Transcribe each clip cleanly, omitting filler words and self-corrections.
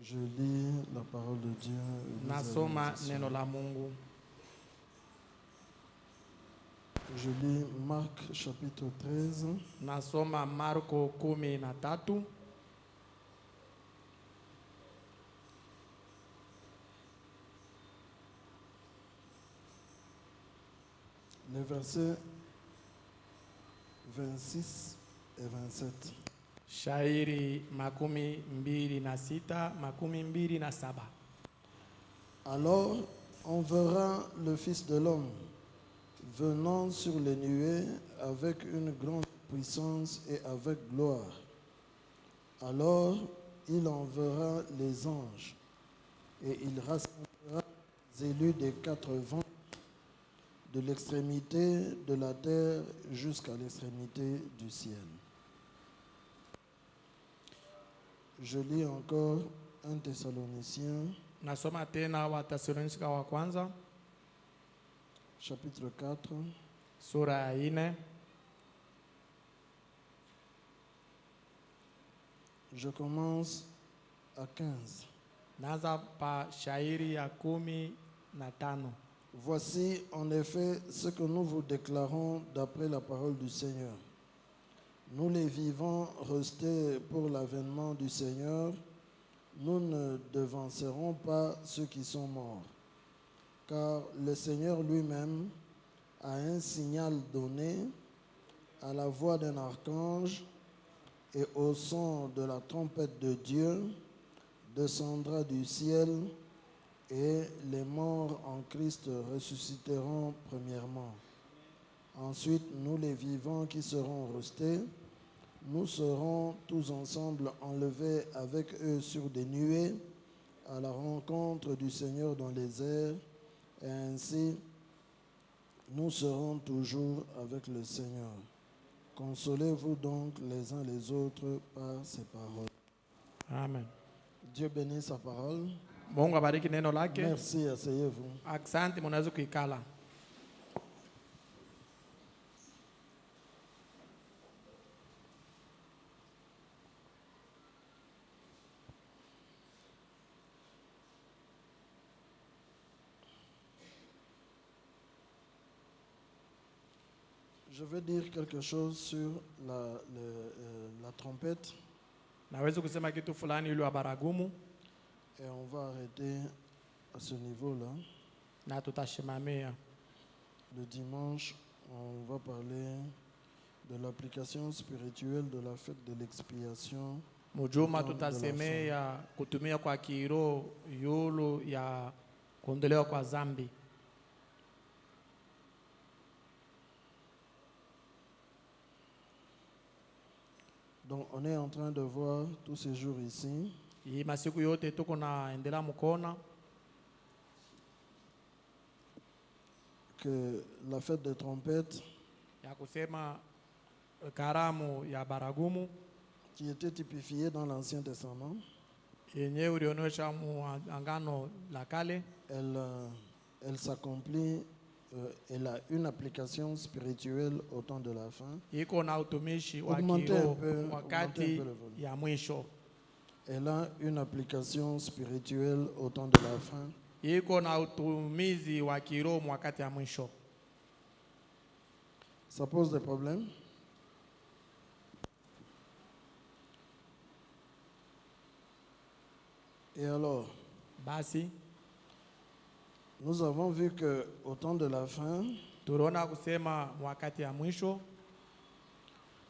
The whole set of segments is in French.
Je lis la parole de Dieu. Nasoma neno la Mungu. Je lis Marc chapitre 13, Nasoma Marko 13. les versets 26 et 27. Shairi 26, 27. Alors on verra le Fils de l'homme venant sur les nuées avec une grande puissance et avec gloire. Alors il enverra les anges et il rassemblera les élus des 4 vents, de l'extrémité de la terre jusqu'à l'extrémité du ciel. Je lis encore 1 Thessaloniciens, Nasoma tena Wathesalonika wa kwanza chapitre 4, sura ya 4. je commence à 15. Naanza pa shairi ya 15. Voici en effet ce que nous vous déclarons d'après la parole du Seigneur. Nous les vivants restés pour l'avènement du Seigneur, nous ne devancerons pas ceux qui sont morts. Car le Seigneur lui-même a un signal donné à la voix d'un archange et au son de la trompette de Dieu, descendra du ciel et les morts en Christ ressusciteront premièrement. Ensuite, nous les vivants qui serons restés, nous serons tous ensemble enlevés avec eux sur des nuées à la rencontre du Seigneur dans les airs, et ainsi nous serons toujours avec le Seigneur. Consolez-vous donc les uns les autres par ces paroles. Amen. Dieu bénisse sa parole. Mungu abariki neno lake. Merci, asseyez-vous. Asante, mnaweza kuikala. Je vais dire quelque chose sur la trompette Naweza kusema kitu fulani ile wa baragumu et on va arrêter à ce niveau-là. na tutashimamia. Le dimanche, on va parler de l'application spirituelle de la fête de l'expiation. Mujuma tutasemea kutumia kwa kiroho yulu ya kuondolewa kwa dhambi. Donc on est en train de voir tous ces jours ici Hii masiku yote tuko naendelea mkona que la fête des trompettes ya kusema karamu ya baragumu qui était typifiée dans l'Ancien Testament, yenyewe ulionyesha Agano la Kale, elle s'accomplit, elle a une application spirituelle au temps de la fin. iko na utumishi wa Augmentez un kiroho peu, wakati augmentez un peu le volume. ya mwisho. Elle a une application spirituelle au temps de la fin. Iko na utumizi wa kiroho wakati ya mwisho. Ça pose des problèmes? Et alors, Basi nous avons vu qu'au temps de la fin, tuliona kusema wakati ya mwisho,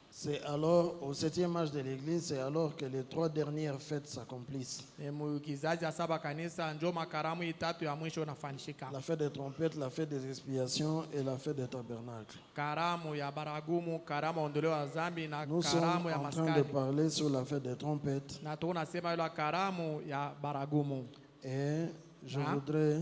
c'est alors, au 7e âge de l'Église, c'est alors que les 3 dernières fêtes s'accomplissent. kizazi ya saba kanisa njo makaramu itatu ya mwisho nafanishika. La fête des trompettes, la fête des expiations et la fête des tabernacles. Karamu ya baragumu, karamu ondolewa dhambi na Nous sommes karamu ya en train de maskani. parler sur la fête des trompettes Na tunasema ile karamu ya baragumu. et je voudrais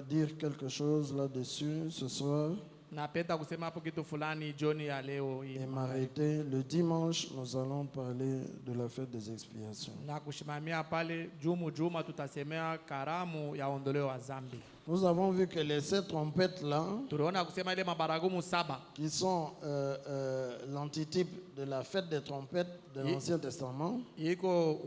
dire quelque chose là-dessus ce soir Napenda kusema hapo kitu fulani jioni ya leo hii. et m'arrêter. Le dimanche, nous allons parler de la fête des expiations. Na kushimamia pale juma tutasemea karamu ya ondoleo wa dhambi. Nous avons vu que les 7 trompettes-là, tuliona kusema ile mabaragumu 7 qui sont l'antitype de la fête des trompettes de l'Ancien Testament, iko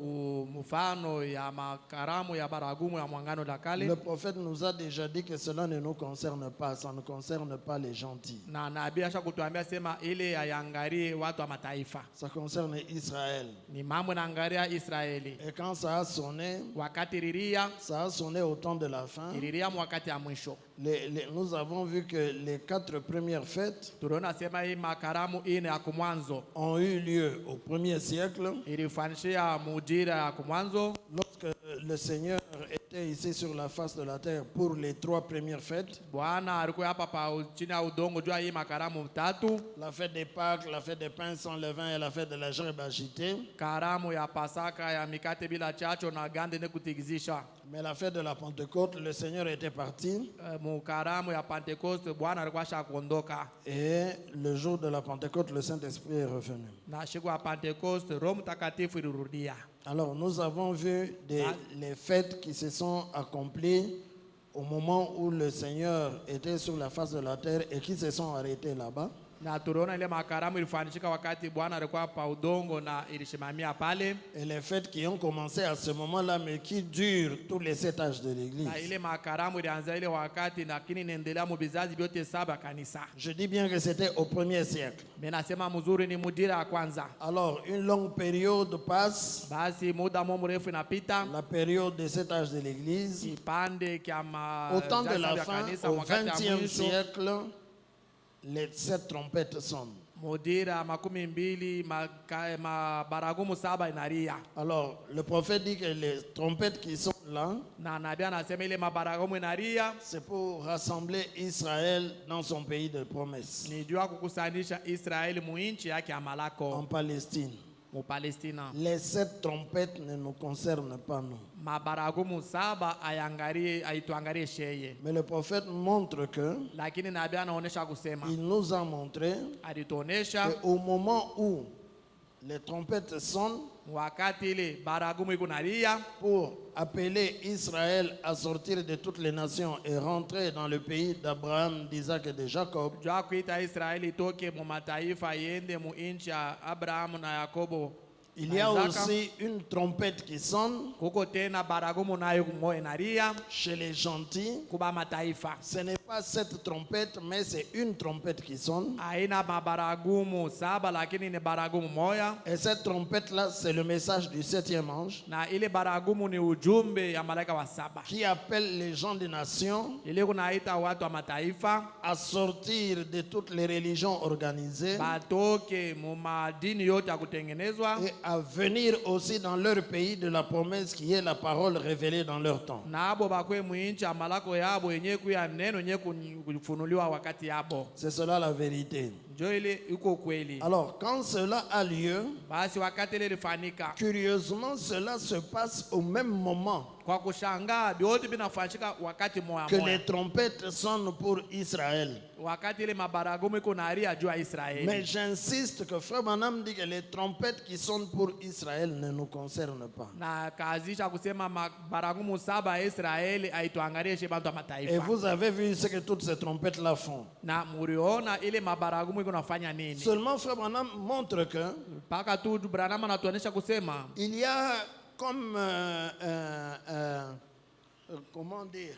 mfano ya makaramu ya baragumu ya mwangano la le kale, prophète nous a déjà dit que cela ne nous concerne pas, ça ne concerne pas les gentils. na nabii asha kutuambia sema ile hayangalie watu wa mataifa, Ça concerne Israël. ni mambo naangalia Israeli. Et quand ça a sonné, Wakati ililia ça a sonné au temps de la fin. ililia wakati ya mwisho, Nous avons vu que les 4 premières fêtes tuliona sema hii makaramu ine ya kumwanzo ont eu lieu au 1er siècle, ilifanishia mujira ya kumwanzo lorsque le Seigneur était ici sur la face de la terre pour les 3 premières fêtes. Bwana alikuwa hapa pa chini ya udongo juu ya hii makaramu tatu, La fête des Pâques, la fête des pains sans levain et la fête de la gerbe agitée. karamu ya Pasaka ya mikate bila chacho na gande ne kutigizisha. Mais la fête de la Pentecôte, le Seigneur était parti Mukaramu ya Pentecoste Bwana alikuwa shakuondoka, et le jour de la Pentecôte, le Saint-Esprit est revenu. na siku ya Pentecoste Roho Mtakatifu ilirudia. Alors nous avons vu les fêtes qui se sont accomplies au moment où le Seigneur était sur la face de la terre et qui se sont arrêtées là-bas. Na tuliona ile makaramu ilifanyika wakati Bwana alikuwa pa udongo na ilishimamia pale, Et les fêtes qui ont commencé à ce moment-là, mais qui durent tous les 7 âges de l'Église. na ile makaramu ilianza ile wakati, lakini inaendelea mu vizazi vyote 7 kanisa. Je dis bien que c'était au 1er siècle. Mimi nasema mzuri ni mudira ya kwanza. Alors une longue période passe, Basi muda mrefu inapita, la période des 7 âges de l'Église. kipande kya Au temps de la vya fin, kanisa au wakati ya 20e mwisho, siècle, les 7 trompettes sonnent. mudira 12 mabaragumu 7 inalia, Alors, le prophète dit que les trompettes qui sont là, na nabii anasema ile mabaragumu inalia c'est pour rassembler Israël dans son pays de promesse, ni juu ya kukusanisha Israeli muinchi yake ya en malako Palestine. mu Palestina. Les 7 trompettes ne nous concernent pas, nous. Mabaragumu 7 aituangalie sheye, Mais le prophète montre que, lakini nabii anaonesha kusema, il nous a montré alituonesha qu'au moment où les trompettes sonnent wakati ile baragumu iko nalia pour appeler Israël à sortir de toutes les nations et rentrer dans le pays d'Abraham, d'Isaac et de Jacob, juu ya kuita Israeli itoke mu mataifa iende mu inchi ya Abrahamu na Yakobo. il y a aussi une trompette qui sonne Kuko tena baragumu nayo mo inalia chez les gentils. kuba mataifa. Ce n'est pas cette trompette, mais c'est une trompette qui sonne. Aina mabaragumu 7 lakini ni baragumu moya, Et cette trompette-là, c'est le message du 7e ange na ile baragumu ni ujumbe ya malaika wa 7 qui appelle les gens des nations ile kunaita watu wa mataifa à sortir de toutes les religions organisées batoke mu madini yote ya kutengenezwa et à venir aussi dans leur pays de la promesse qui est la parole révélée dans leur temps. na abo bakwe muinchi ya malako yabo yenye kuya neno yenye kufunuliwa wakati yabo. C'est cela la vérité. Njo ile iko kweli. Alors, quand cela a lieu, Basi wakati ile ilifanyika, curieusement, cela se passe au même moment kwa kushangaa vyote vinafanyika wakati moya que les moya, trompettes sonnent pour Israël. wakati ile mabaragumu iko nalia juu ya Mais Israeli. j'insiste que Frère Branham dit que les trompettes qui sonnent pour Israël ne nous concernent pas. Na kaazisha kusema mabaragumu 7 ya Israeli aituangalie she bantu wa Et mataifa. vous avez vu ce que toutes ces trompettes-là font. Na muriona ile mabaragumu iko nafanya nini? Seulement Frère Branham montre que Paka tu Branham anatuonesha kusema il y a comme comment dire,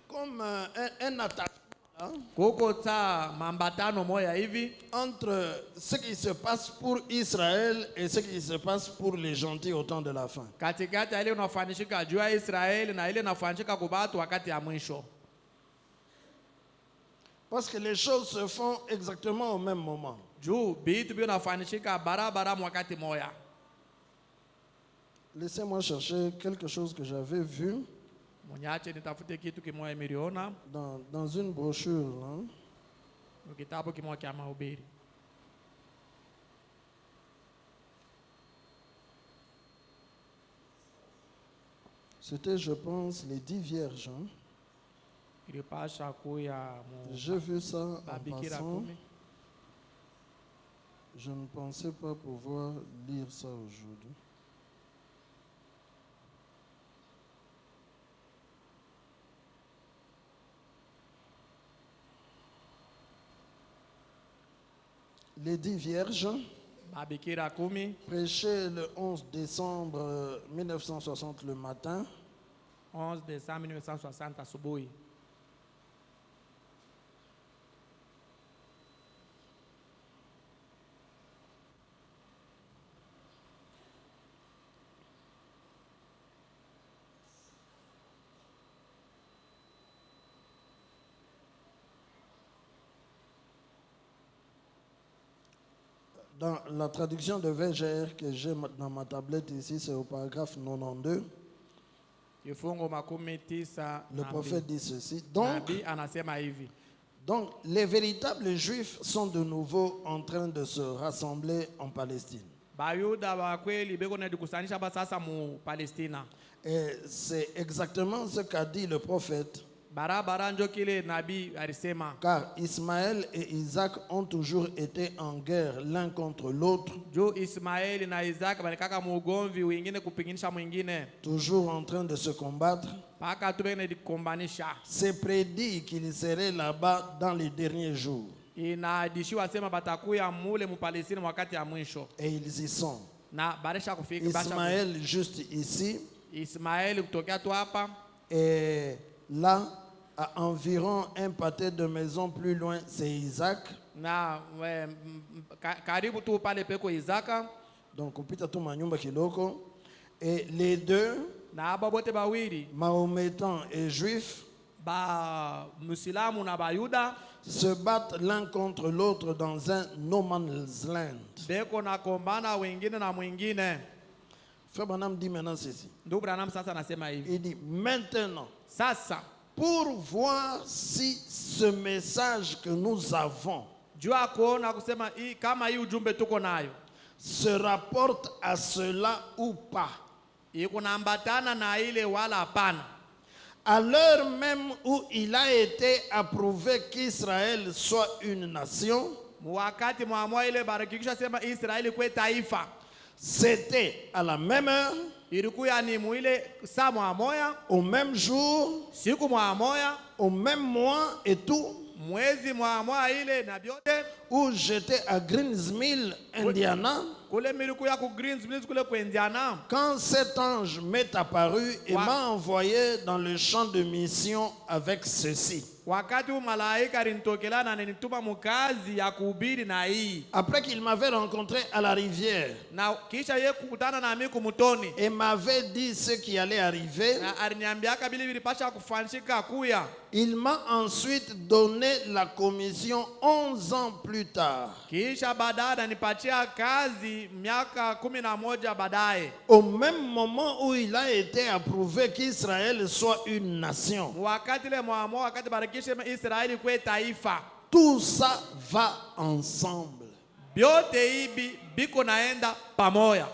comme un attachement là, kuko ta mambatano moya hivi entre ce qui se passe pour Israël et ce qui se passe pour les gentils au temps de la fin. katikati ya ile unafanyika juu ya Israeli na ile inafanyika kwa watu wakati ya mwisho, Parce que les choses se font exactement au même moment. juu vitu vinafanyika barabara wakati moya. Laissez-moi chercher quelque chose que j'avais vu Munyache nitafute kitu kimoya miliona dans une brochure, là. kitabu kimoya kya mahubiri. C'était, je pense, les 10 vierges, hein. Ilipasha kuya J'ai vu ça en babikira passant. 10. Je ne pensais pas pouvoir lire ça aujourd'hui. les 10 vierges, babikira 10, prêché le 11 décembre 1960 le matin. 11 décembre 1960 asubuhi. Dans la traduction de VGR que j'ai dans ma tablette ici, c'est au paragraphe 92. Kifungo makumi tisa Le na prophète mbili. dit ceci. Donc, Nabii anasema hivi. Donc, les véritables juifs sont de nouveau en train de se rassembler en Palestine. Bayuda wa kweli beko na dikusanisha ba sasa mu Palestina. Et c'est exactement ce qu'a dit le prophète. Barabara njo kile nabii alisema. Car Ismaël et Isaac ont toujours été en guerre l'un contre l'autre. Jo Ismaeli na Isaac balikaka mu ugomvi wengine kupinganisha mwingine. Toujours en train de se combattre. Paka tubene dikombanisha. C'est prédit qu'il serait là-bas dans les derniers jours. Inadishiwa sema batakuya mule mu Palestina wakati ya mwisho. Et ils y sont. Na baresha kufika Ismaël juste ici. Ismaeli kutokea tu hapa. Et là, à environ un pâté de maison plus loin, c'est Isaac. Na karibu tu pale peko Isaka. Donc, upita tu manyumba kiloko. Et les deux, Na babote bawili, mahométans et juifs, ba musilamu na bayuda se battent l'un contre l'autre dans un no man's land. beko na kombana wengine na mwingine. Frère Branham dit maintenant ceci. Ndugu Branham sasa anasema hivi. Il dit maintenant, Sasa pour voir si ce message que nous avons jua kuona kusema kama hii ujumbe tuko nayo se rapporte à cela ou pas. iko naambatana na ile wala hapana. À l'heure même où il a été approuvé qu'Israël soit une nation, Wakati mwamua ile barikisha sema Israeli kwe taifa, c'était à la même heure, ilikuwa ni muile saa mwamoya, au même jour, siku mwamoya, au même mois et tout, mwezi mwamoya ile na byote, où j'étais à Greensmill, Indiana, kule milikuya ku Greensmill kule ku Indiana. quand cet ange m'est apparu et m'a envoyé dans le champ de mission avec ceci. Wakati malaika alinitokela na nilituma mukazi ya kuhubiri na hii. Après qu'il m'avait rencontré à la rivière Na kisha yeye kukutana na mimi kumutoni. et m'avait dit ce qui allait arriver, Na aliniambiaka bili vilipasha kufanshika kuya. il m'a ensuite donné la commission 11 ans plus tard. Kisha baadaye ananipatia kazi miaka 11 baadaye. Au même moment où il a été approuvé qu'Israël soit une nation. Wakati le mwamo wakati barikisha Israeli kwe taifa. Tout ça va ensemble. Byote hivi biko naenda pamoja.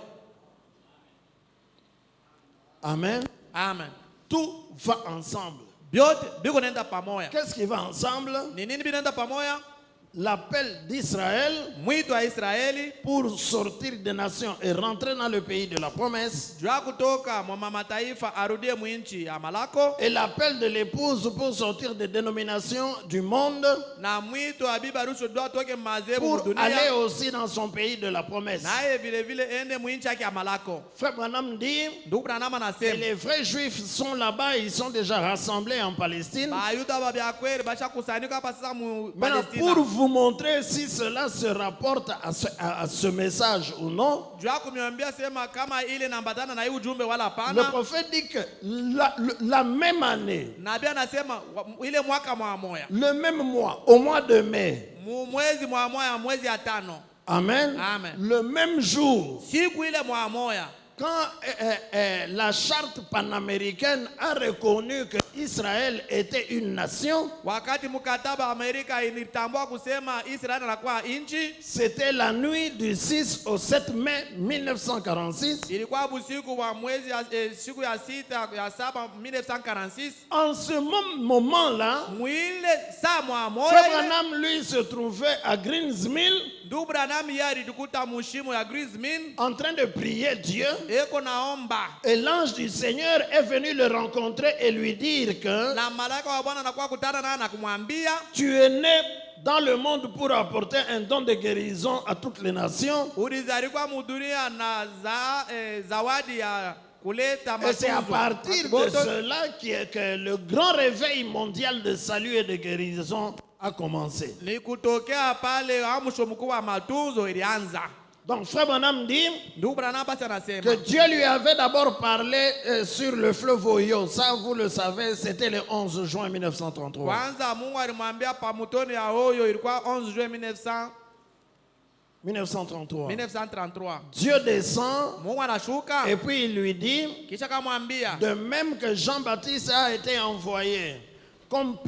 Amen. Amen. Tout va ensemble. Byote biko naenda pamoja. Qu'est-ce qui va ensemble? Ni nini binaenda pamoja? L'appel d'Israël Mwito wa Israeli pour sortir des nations et rentrer dans le pays de la promesse. jua kutoka mwa mataifa arudie mwinchi ya malako. Et l'appel de l'épouse pour sortir des dénominations du monde Na mwito wa bibi harusi doa toke mazebu pour dunia. aller aussi dans son pays de la promesse. Naye vile vile ende mwinchi yake ya malako. Frère Branham dit, Ndugu Branham et anasema les vrais juifs sont là-bas, ils sont déjà rassemblés en Palestine. bayuda babya kweli basha kusanyika hapa sasa mu Maintenant, Palestina. pour vous montrer si cela se rapporte à ce message ou non, Jua kumwambia sema kama ile nambatana na hii ujumbe wala le hapana. prophète dit que la même année, Nabii anasema ile mwaka mwamoya. le même mois, au mois de mai, Mwezi mwamoya mwezi ya 5. amen, Amen. le même jour, Siku ile mwamoya quand la charte panaméricaine a reconnu que Israël était une nation, wakati mkataba Amerika ilitambua kusema Israeli anakuwa nchi, c'était la nuit du 6 au 7 mai 1946. ilikuwa usiku wa mwezi siku ya 6 ya 7 1946. En ce moment-là, Mwile saa mwamoya Frère ile Branham, lui, se trouvait à Greensmill ndugu Branham yeye alikuta mushimo ya Greensmill en train de prier Dieu. eko naomba. Et l'ange du Seigneur est venu le rencontrer et lui dire que Na malaika wa Bwana anakuwa kutana naye na kumwambia tu es né dans le monde pour apporter un don de guérison à toutes les nations. ulizaliwa mudunia na zawadi ya kuleta Et c'est à matunzo. partir de Boto- cela que le grand réveil mondial de salut et de guérison a commencé. ni kutokea pale amsho mkuu wa matunzo ilianza. Donc Frère Branham dit Ndugu Branham basi anasema que Dieu lui avait d'abord parlé sur le fleuve Oyo. Ça, vous le savez, c'était le 11 juin 1933. kwanza Mungu alimwambia pa mutoni ya Oyo, ilikuwa 11 juin 1933. 1933. Dieu descend Mungu anashuka et puis il lui dit, kisha kamwambia de même que Jean-Baptiste a été envoyé comme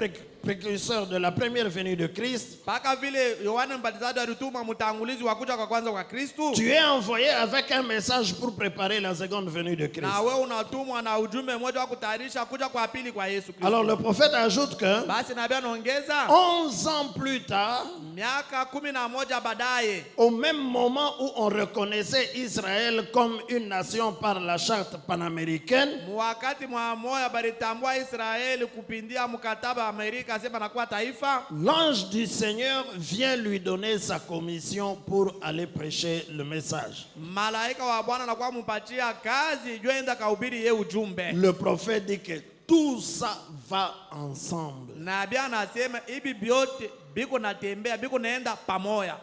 précurseur de la première venue de Christ, mpaka vile Yohana Mbatizaji alituma mtangulizi wa kuja kwa kwanza kwa Kristu, tu es envoyé avec un message pour préparer la seconde venue de Christ. na wewe unatumwa na ujumbe mmoja wa kutayarisha kuja kwa pili kwa Yesu Kristo. Alors le prophète ajoute que Basi nabii anaongeza 11 ans plus tard, miaka 11 baadaye, au même moment où on reconnaissait Israël comme une nation par la charte panaméricaine, wakati mwamoya balitambua Israeli kupindia mkataba wa Amerika sema nakuwa taifa, l'ange du Seigneur vient lui donner sa commission pour aller prêcher le message. malaika wa Bwana anakuwa mpatia kazi jwenda kahubiri ye ujumbe. Le prophète dit que tout ça va ensemble. Nabii anasema hivi vyote biko natembea biko naenda pamoja.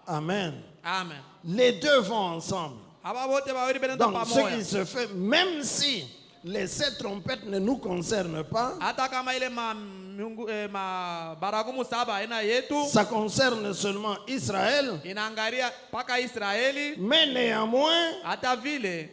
Amen. Amen. Les deux vont ensemble. Hapa wote wawili benenda Donc ce pamoja. qui se fait, même si les 7 trompettes ne nous concernent pas, Hata kama ile baragumu saba ina yetu ça concerne seulement Israël, inaangalia paka Israeli, mais néanmoins, hata vile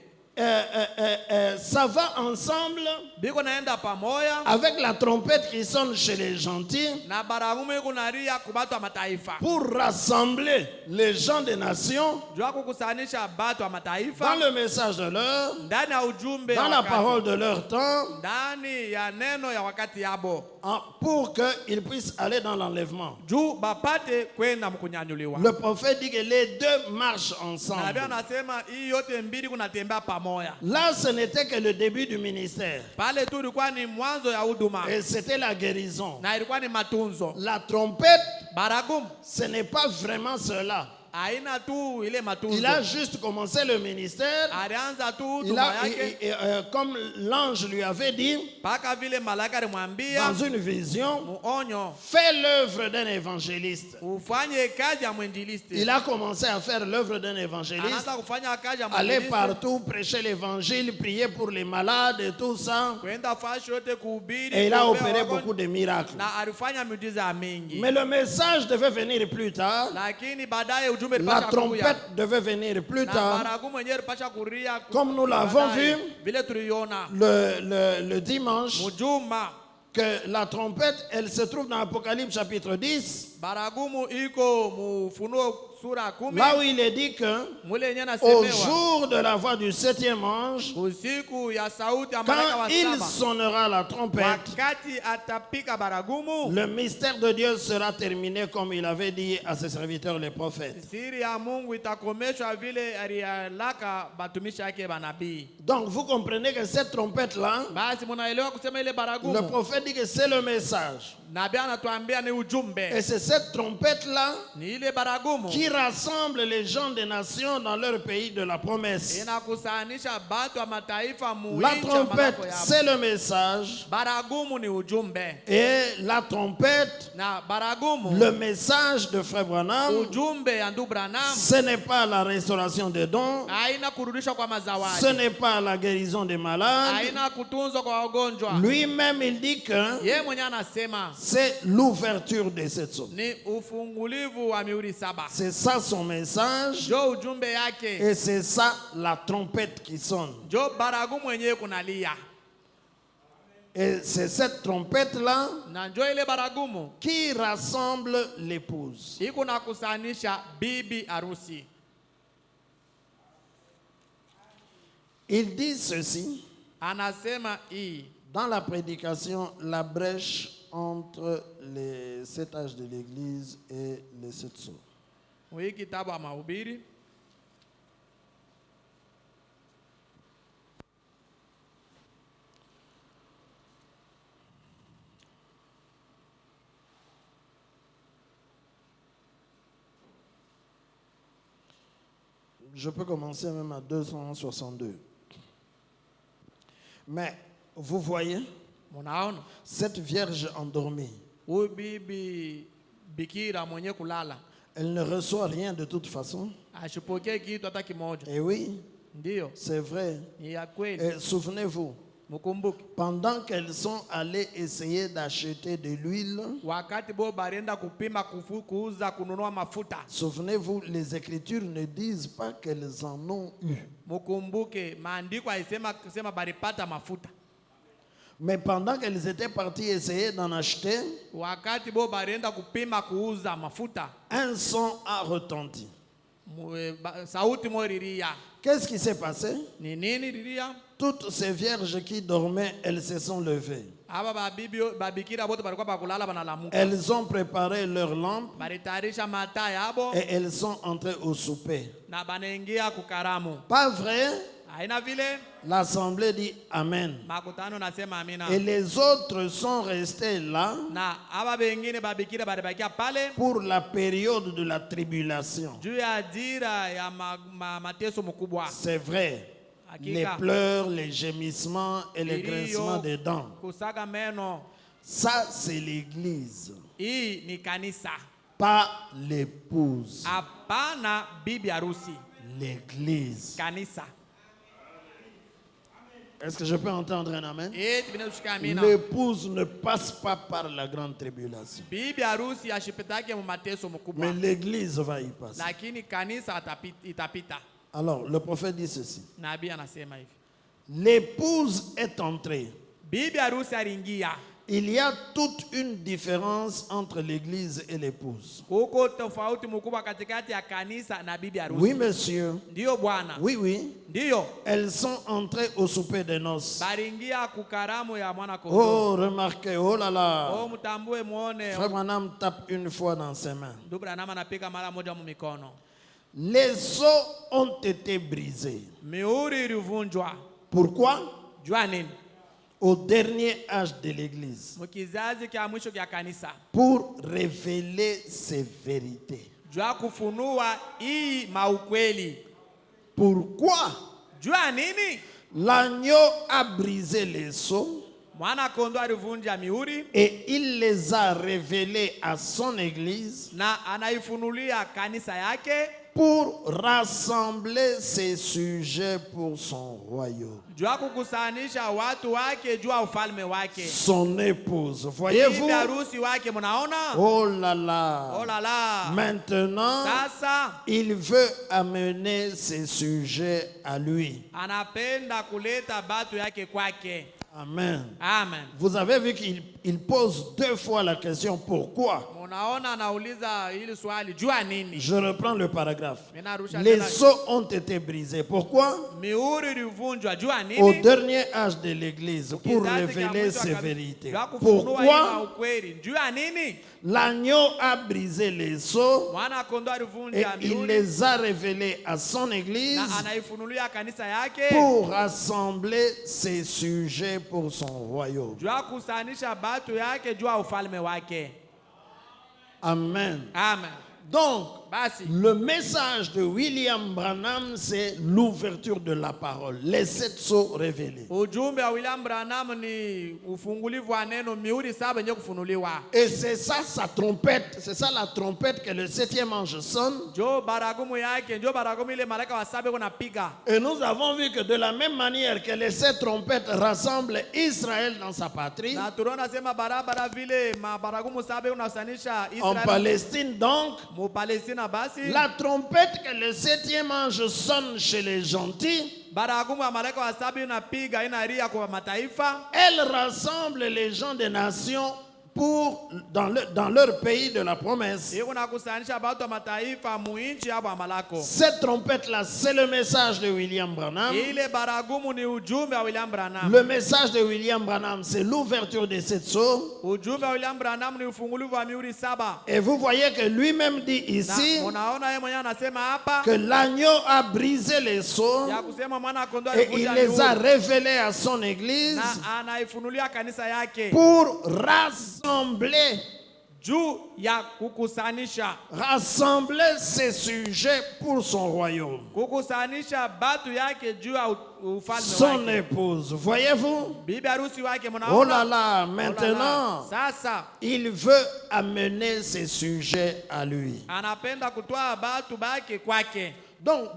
ça va ensemble biko naenda pamoja avec la trompette qui sonne chez les gentils na baragumu iko nalia kubatu wa mataifa, pour rassembler les gens des nations jua kukusanisha batu wa dans mataifa le message de l'heure, ndani ya ujumbe dans ya la wakati, parole de leur temps, ndani ya neno ya wakati yabo, pour qu'ils puissent aller dans l'enlèvement. juu bapate kwenda mkunyanyuliwa. Le prophète dit que les deux marchent Nabii ensemble. anasema hii yote mbili kunatembea pamoja. Là, ce n'était que le début du ministère. Pale tu ilikuwa ni mwanzo ya huduma Et c'était la guérison. na ilikuwa ni matunzo. La trompette, Baragumu ce n'est pas vraiment cela. haina tu ile matunzo. Il a juste commencé le ministère. Alianza tu Il huduma a, yake comme l'ange lui avait dit, mpaka vile malaika alimwambia dans une vision, muonyo, fais l'œuvre d'un évangéliste. ufanye kazi ya mwinjilisti. Il a commencé à faire l'œuvre d'un évangéliste. Anaanza kufanya kazi ya Aller mwinjilisti, partout, prêcher l'évangile, prier pour les malades et tout ça. kwenda fashi yote kuhubiri. Et il a kuombea opéré wagonjwa, beaucoup de miracles. na alifanya miujiza mingi. Mais le message devait venir plus tard. Lakini baadaye ujumbe La ilipasha kuya. trompette devait venir plus Na tard. baragumu yenyewe ilipasha kuria Comme nous l'avons baadaye. vu, Vile tuliona le dimanche, mujuma que la trompette, elle se trouve dans Apocalypse chapitre 10, baragumu iko mufunuo sura 10, là où il est dit que mule yenyewe au nasemewa jour de la voix du 7e ange, usiku ya sauti ya malaika quand wa il saba, sonnera la trompette, wakati atapika baragumu, le mystère de Dieu sera terminé comme il avait dit à ses serviteurs les prophètes. siri ya Mungu itakomeshwa vile aliyalaka batumishi yake banabii. Donc vous comprenez que cette trompette-là, Basi munaelewa kusema ile le baragumu, prophète dit que c'est le message. nabii anatuambia ni ujumbe, Et c'est cette trompette-là ni ile baragumu qui rassemble les gens des nations dans leur pays de la promesse. inakusanisha batu wa mataifa La muinchi ya trompette, malako yabo. c'est le message. Baragumu ni ujumbe, Et la trompette, na baragumu le message de Frère Branham, ujumbe ya ndugu Branham ce n'est pas la restauration des dons, haina kurudishwa kwa ce mazawadi, n'est pas la guérison des malades. haina kutunzwa kwa wagonjwa. Lui-même, il dit que Ye mwenye anasema c'est l'ouverture de cette zone. ni ufungulivu wa mihuri saba, C'est ça son message. jo ujumbe yake, Et c'est ça la trompette qui sonne. jo baragumu yenyewe kunalia, Et c'est cette trompette-là na njo ile baragumu qui rassemble l'épouse. iko na kusanisha bibi harusi. Il dit ceci Anasema hii dans la prédication, la brèche entre les 7 âges de l'Église et les 7 sceaux. hii kitabu ya Mahubiri, Je peux commencer même à 262. Mais vous voyez, Munaona cette vierge endormie, huyu bibi bikira mwenye kulala elle ne reçoit rien de toute façon. ashipokee kitu hata kimoja. Et oui, Ndio, c'est vrai. ni ya kweli. Et souvenez-vous, Mkumbuke pendant qu'elles sont allées essayer d'acheter de l'huile, wakati bo barenda kupima kuuza kununua mafuta. souvenez-vous, les Écritures ne disent pas qu'elles en ont eu. Mkumbuke maandiko haisema baripata mafuta. Mais pendant qu'elles étaient parties essayer d'en acheter, Wakati bo barenda kupima kuuza mafuta, un son a retenti. sauti moja ililia. Qu'est-ce qui s'est passé? Ni nini ililia? Toutes ces vierges qui dormaient, elles se sont levées. Aba babikira bote balikuwa bakulala banalamuka. Elles ont préparé leurs lampes Baritayarisha mataa yabo et elles sont entrées au souper. na banaingia kukaramu. Pas vrai? Haina vile? L'assemblée dit Amen. Makutano nasema amina. Et les autres sont restés là Na aba bengine babikira balibakia pale pour la période de la tribulation. juu ya ajira ya mateso mkubwa. C'est vrai. Les Hakika. pleurs, les gémissements et les Kilio, grincements des dents. kusaga meno. Ça, c'est l'église, Hii ni kanisa. pas l'épouse. Hapana bibi harusi. L'église. Kanisa. Est-ce que je peux entendre un amen? Tibina kushika amina. L'épouse ne passe pas par la grande tribulation. Bibi harusi ashipitake mu mateso mkubwa. Mais l'église va y passer. Lakini kanisa itapita. Alors, le prophète dit ceci. Nabii anasema hivi. L'épouse est entrée. Bibi harusi aliingia. Il y a toute une différence entre l'église et l'épouse. Kuko tofauti mkubwa katikati ya kanisa na bibi harusi. Oui, monsieur. Ndio bwana. Oui, oui. Ndio. Elles sont entrées au souper de noces. Baliingia kukaramu ya mwana kondoo. Oh, remarquez, oh là là. Oh, mtambue muone. Frère Branham tape une fois dans ses mains. Ndugu Branham anapika mara moja mu mikono. Les seaux ont été brisés. Mihuri ilivunjwa. Pourquoi? Jua nini? Au dernier âge de l'église. Mkizazi kia mwisho kia kanisa. Pour révéler ses vérités. Jua kufunua hii maukweli. Pourquoi? Jua nini? L'agneau a brisé les seaux Mwana kondoo alivunja mihuri et il les a révélés à son église na anaifunulia kanisa yake pour rassembler ses sujets pour son royaume. jua kukusanisha watu wake jua ufalme wake. Son épouse, voyez-vous? Bibi harusi wake mnaona? Oh là là. Oh là là. Maintenant, Sasa il veut amener ses sujets à lui. anapenda kuleta batu yake kwake. Amen. Amen. Vous avez vu qu'il pose deux fois la question pourquoi? Munaona anauliza hili swali jua nini? Je reprends le paragraphe. Minarusha Les tena. seaux ont été brisés. Pourquoi? Mihuri ilivunjwa jua nini? Au dernier âge de l'église pour Kizazi kia révéler mwisho ses kabisa. vérités. Jua kufunua hii Pourquoi? maukweli. Jua nini? L'agneau a brisé les seaux Mwana kondoo et alivunja il mihuri les a révélés à son na église anaifunulia kanisa yake pour rassembler ses sujets pour son royaume. jua kusanisha batu yake jua ufalme wake. Amen. Amen. Donc, Basi le message de William Branham, c'est l'ouverture de la parole, les 7 sceaux révélés. ujumbe wa William Branham ni ufungulivu wa neno, mihuri saba yenye kufunuliwa. Et c'est ça sa trompette, c'est ça la trompette que le 7e ange sonne. Jo baragumu yake, jo baragumu ile malaika wa saba kunapiga. Et nous avons vu que de la même manière que les 7 trompettes rassemblent Israël dans sa patrie, Na tunaona sema barabara vile mabaragumu saba unasanisha en Israel Palestine donc, mu Palestina. Basi la trompette que le 7e ange sonne chez les gentils, baragumu wa malaika wa saba unapiga inalia kwa mataifa. elle rassemble les gens des nations pour dans leur pays de la promesse. Iko nakusanisha batu wa mataifa muinchi hapo amalako. Cette trompette-là, c'est le message de William Branham. Ile baragumu ni ujumbe wa William Branham. Le message de William Branham, c'est l'ouverture de cette sceaux. Ujumbe wa William Branham ni ufungulivu wa mihuri saba. Et vous voyez que lui-même dit ici Na unaona yeye mwenyewe anasema hapa que l'agneau a brisé les sceaux ya kusema mwana kondoo et il alivunja les a mihuri révélés à son église na anaifunulia kanisa yake pour rassembler juu ya kukusanisha. Rassembler ses sujets pour son royaume. Kukusanisha batu yake juu ya ufalme Son wake. épouse, voyez-vous? Bibi harusi wake mnaona? Oh là là, maintenant, Sasa il veut amener ses sujets à lui. anapenda kutoa batu bake kwake. Donc,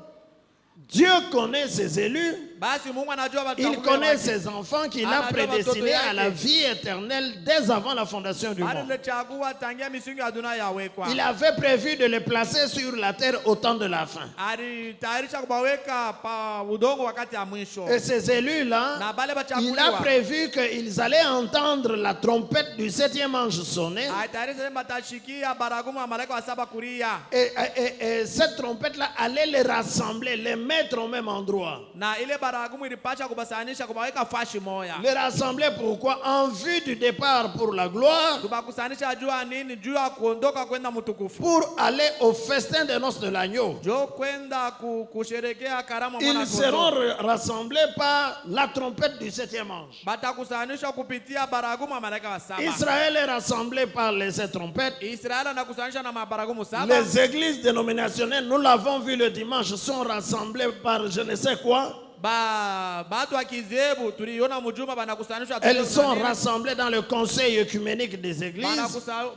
Dieu connaît ses élus. Basi Mungu anajua watu Il wake. connaît ses enfants qu'il a Anajua prédestinés watoto à la yake. vie éternelle dès avant la fondation du monde. Alichagua tangia misingi ya dunia yawekwa. Il avait prévu de les placer sur la terre au temps de la fin. Alitayarisha kubaweka pa udongo wakati ya mwisho. Et ces élus-là, Na bale il a bachaguliwa. prévu qu'ils allaient entendre la trompette du 7e ange sonner. Alitayarisha batashikia baragumu ya malaika wa saba kulia. Et cette trompette-là allait les rassembler, les mettre au même endroit. Na ile baragumu ilipasha kubasanisha kubaweka fashi moya. Les rassembler pourquoi? En vue du départ pour la gloire, Kubakusanisha juu ya nini? Juu ya kuondoka kwenda mtukufu. pour aller au festin des noces de l'agneau. Jo kwenda kusherekea karamu ya mwana Ils seront kondoo. rassemblés par la trompette du 7e ange. Batakusanishwa kupitia baragumu ya malaika wa saba. Israël est rassemblé par les 7 trompettes. Israeli anakusanisha na mabaragumu saba. Les églises dénominationnelles, nous l'avons vu le dimanche, sont rassemblées par je ne sais quoi. Batu wa kizebu tuliona mjuma banakusanishwa. Elles sont rassemblées dans le conseil œcuménique des églises.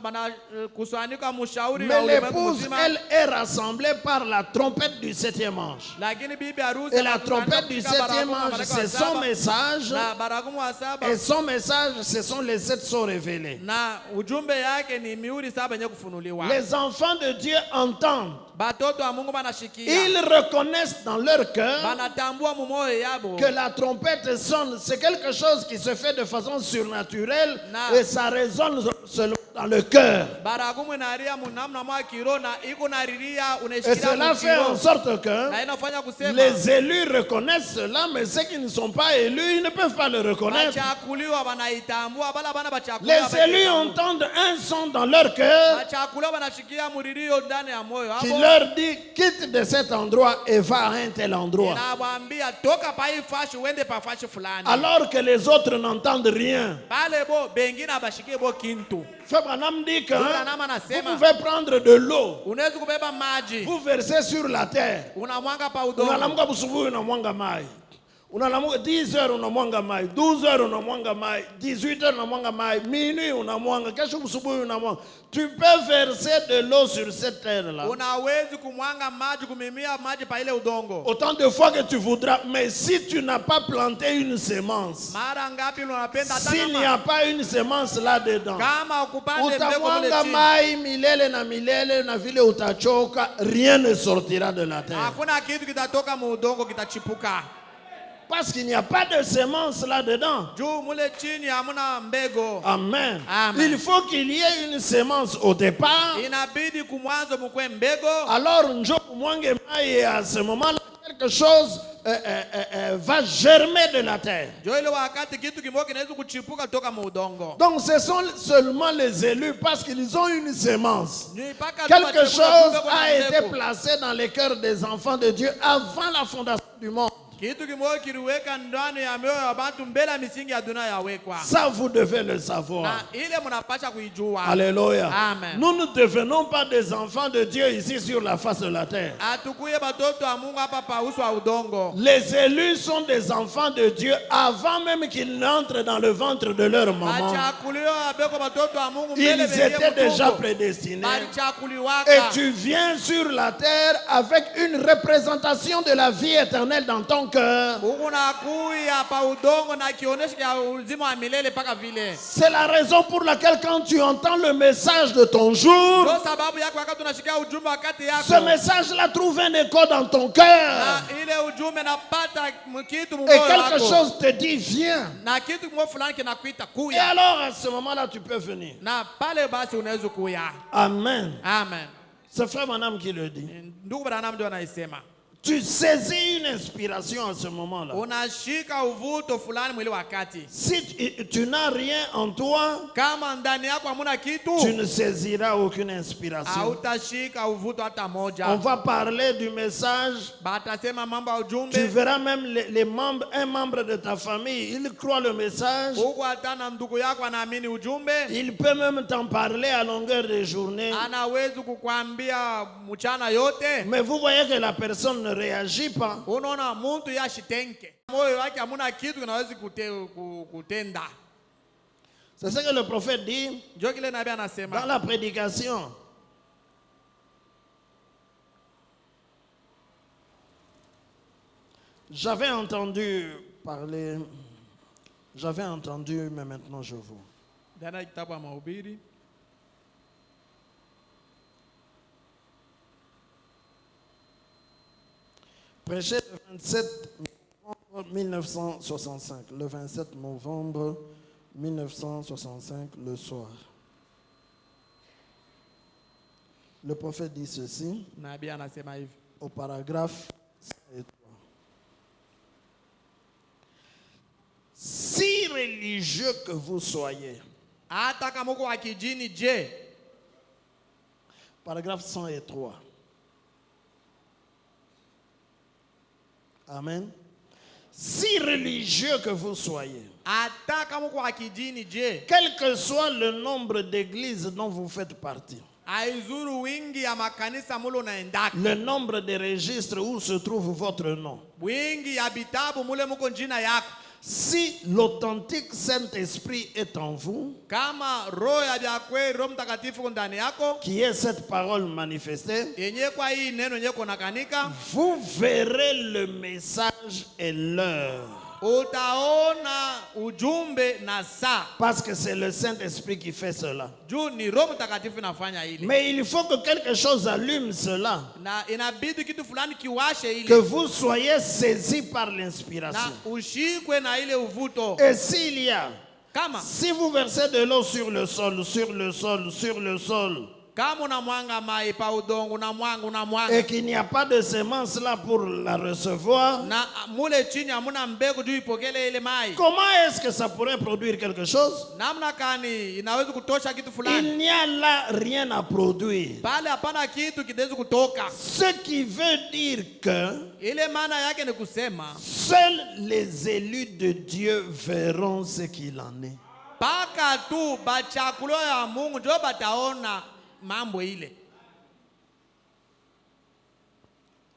Banakusanyika mshauri wa Mais ulimwengu l'épouse, mzima. elle, est rassemblée par la trompette du 7e ange. Lakini bibi harusi Et la anakusanyika trompette du katika 7e baragumu ya ange, malaika wa c'est son saba. message. Na baragumu wa saba. Et son message, ce sont les 7 sceaux révélés. Na ujumbe yake ni mihuri saba yenye kufunuliwa. Les enfants de Dieu entendent. Batoto wa Mungu banashikia. Ils reconnaissent dans leur cœur Banatambua mumoyo yabo. que la trompette sonne. C'est quelque chose qui se fait de façon surnaturelle Na. et ça résonne seulement dans le cœur. Baragumu inaria munamna mwa kiro na iko nariria Et unaishikia cela fait en sorte que na inafanya kusema les élus reconnaissent cela, mais ceux qui ne sont pas élus, ils ne peuvent pas le reconnaître. bachakuliwa wanaitambua bala bana bachakuliwa. Les élus entendent un son dans leur cœur bachakuliwa banashikia muririo ndani ya moyo qui hapo. leur dit quitte de cet endroit et va à un tel endroit. Inawaambia toka pa hii fashi uende pa fashi fulani. Alors que les autres n'entendent rien. Pale bo bengine abashikie bo kintu. Frère Branham dit que Branham vous anasema pouvez prendre de l'eau, unaweza kubeba maji vous versez sur la terre. unamwanga pa udongo. Unalamuka busubuhi unamwanga mai. Unalamuka 10 heures unamwanga mai, 12 heures unamwanga mai, 18 heures unamwanga mai, minuit unamwanga, kesho busubuhi unamwanga. Tu peux verser de l'eau sur cette terre-là Unawezi kumwanga maji kumimia maji pa ile udongo. autant de fois que tu voudras, mais si tu n'as pas planté une semence, Mara ngapi unapenda hata s'il n'y a pas une semence là-dedans, kama ukupande mbegu kule utamwanga chini. mai milele na vile utachoka, rien ne sortira de la terre. Hakuna kitu kitatoka mu udongo kitachipuka. Parce qu'il n'y a pas de semence là-dedans. Juu mule chini hamuna mbego. Amen. Amen. Il faut qu'il y ait une semence au départ. Inabidi kumwanzo mkwe mbego. Alors, njo mwange mai, et à ce moment-là, quelque chose va germer de la terre. Jo ile wakati kitu kimoja kinaweza kuchipuka toka mu udongo. Donc, ce sont seulement les élus parce qu'ils ont une semence. Ni mpaka Quelque tupate chose mbegu na a été mbegu. placé dans les cœurs des enfants de Dieu avant la fondation du monde. Kitu kimoja kiliweka ndani ya mioyo ya watu mbele ya misingi ya dunia yawekwa. Ça, vous devez le savoir. Na ile mnapasha kuijua. Alléluia. Amen. Nous ne devenons pas des enfants de Dieu ici sur la face de la terre. Atukuye batoto wa Mungu hapa pa uso wa udongo. Les élus sont des enfants de Dieu avant même qu'ils n'entrent dans le ventre de leur maman. Bachakuliwa beko batoto wa Mungu Ils mbele benye étaient déjà mtungo. prédestinés. Balichakuliwaka. Et tu viens sur la terre avec une représentation de la vie éternelle dans ton cœur. Unakuya pa udongo na kionesho ya uzima wa milele paka vile. C'est la raison pour laquelle quand tu entends le message de ton jour, Ndio sababu yako wakati unashikia ujumbe wakati yako. ce message-là trouve un écho dans ton cœur. Na ile ujumbe napata kitu Et mmoyo quelque wako. chose te dit, viens. Na kitu kimoja fulani kinakuita Et kuya. alors à ce moment-là, tu peux venir. Na pale basi unaweza kuya. Amen. Amen. C'est frère Manam qui le dit. Ndugu Branham ndio anaisema. Tu saisis une inspiration à ce moment-là. unashika uvuto fulani mwili wakati. Si tu n'as rien en toi, Kama ndani yako hamuna kitu, tu ne saisiras aucune inspiration. hautashika uvuto hata On moja. va parler du message. Batasema mambo ya Tu ujumbe. verras même les membres, un membre de ta famille, il croit le message. Huku hata na ndugu yako anaamini ujumbe. Il peut même t'en parler à longueur de journée. Anaweza kukwambia mchana yote. Mais vous voyez que la personne ne réagit pas. Unaona mtu yashitenke. Moyo wake hamuna kitu kinaweza kutenda. C'est ce que le prophète dit Ndio kile nabii dans anasema. la prédication. J'avais entendu parler, mais maintenant je vois. Ndani ya kitabu ya Mahubiri Prêché le 27 novembre 1965. Le 27 novembre 1965, le soir. Le prophète dit ceci nabii anasema hivi. au paragraphe 103. Si religieux que vous soyez, Hata kama uko wa kijini je, paragraphe 103. Amen. Si religieux que vous soyez, hata kama uko wa kijini je, quel que soit le nombre d'églises dont vous faites partie, aizuru wingi ya makanisa mule unaendaka, le nombre de registres où se trouve votre nom, wingi ya bitabu mule muko njina yako, si l'authentique Saint-Esprit est en vous, kama roho ya vya kweli, Roho Mtakatifu uko ndani yako, qui est cette parole manifestée, yenye kwa hii neno yenye kunakanika, vous verrez le message et l'heure. utaona ujumbe na saa. Parce que c'est le Saint-Esprit qui fait cela. Juu ni Roho Mtakatifu inafanya ile. Mais il faut que quelque chose allume cela. Na inabidi kitu fulani kiwashe Que ile. vous soyez saisis par Na l'inspiration. ushikwe na ile uvuto. Et s'il y a, Kama si vous versez de l'eau sur le sol, sur le sol, sur le sol, kama unamwanga mai pa udongo, unamwanga. et qu'il n'y a pas de semence là pour la recevoir, Na mule chini hamuna mbegu juu ipokele ile mai. comment est-ce que ça pourrait produire quelque chose? Namna kani inaweza kutosha kitu fulani? Il n'y a là rien à produire. Pale hapana kitu kitaweza kutoka. Ce qui veut dire que Ile maana yake ni kusema seuls les élus de Dieu verront ce qu'il en est. paka tu bachakuliwa ya Mungu ndio bataona mambo ile.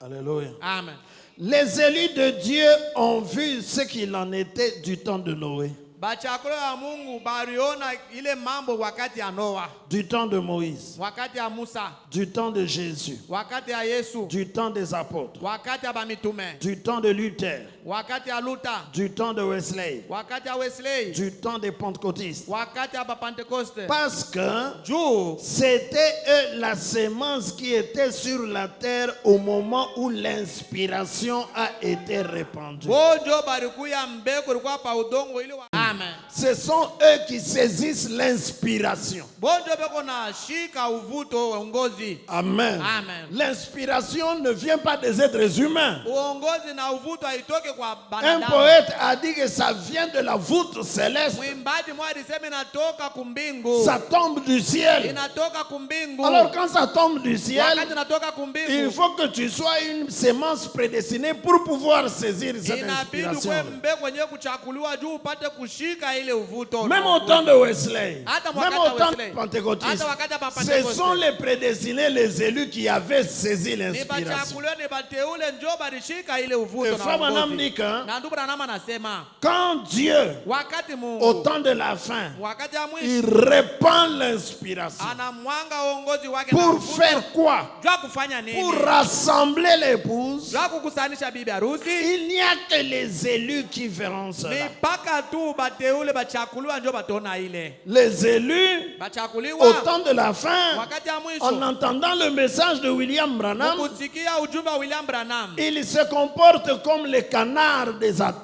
Alléluia. Amen. Les élus de Dieu ont vu ce qu'il en était du temps de Noé, Bachakuliwa ya Mungu baliona ile mambo wakati ya Noa, du temps de Moïse, wakati ya Musa, du temps de Jésus, wakati ya Yesu, du temps des apôtres, wakati ya bamitume, du temps de Luther, wakati ya Luther, du temps de Wesley, wakati ya Wesley, du temps des pentecôtistes. wakati ya Pentecoste. Parce que Juu c'était eux la sémence qui était sur la terre au moment où l'inspiration a été répandue. bojo balikuya mbeko ilikuwa pa udongo ile. Amen. Ce sont eux qui saisissent l'inspiration. Bojo beko na shika uvuto uongozi. Amen. Amen. L'inspiration ne vient pas des êtres humains. Uongozi na uvuto haitoke kwa Un banadamu. poète a dit que ça vient de la voûte céleste. Mwimbaji mmoja alisema inatoka kumbingu. Ça tombe du ciel. Inatoka kumbingu. Alors quand ça tombe du ciel, Wakati inatoka il kumbingu, faut que tu sois une sémence prédestinée pour pouvoir saisir cette inabidi inspiration. kuwe mbegu wenyewe kuchakuliwa juu upate kushika ile uvuto. Même au temps de Wesley, Hata même wakati au wa temps de Wesley. Pentecôtiste, Hata wakati wa ce Pentecoste. sont les prédestinés, les élus qui avaient saisi Ni l'inspiration. bachakuliwa ni bateule njo balishika ile uvuto Et na Frère Branham uongozi. dit que Na ndugu Branham anasema quand Dieu, wakati au Mungu temps de la fin, wakati ya mwisho il répand l'inspiration. anamwanga uongozi wake na Pour uvuto. faire quoi? Jua kufanya nini? Pour rassembler l'épouse. Jua kukusanisha bibi harusi. Il n'y a que les élus qui verront Ni cela. mpaka tu bateule bachakuliwa njo batona ile. Les élus, au Bachakuliwa temps de la fin, wakati ya en mwisho entendant le message de William Branham, kusikia ujumbe wa William Branham ils se comportent comme les canards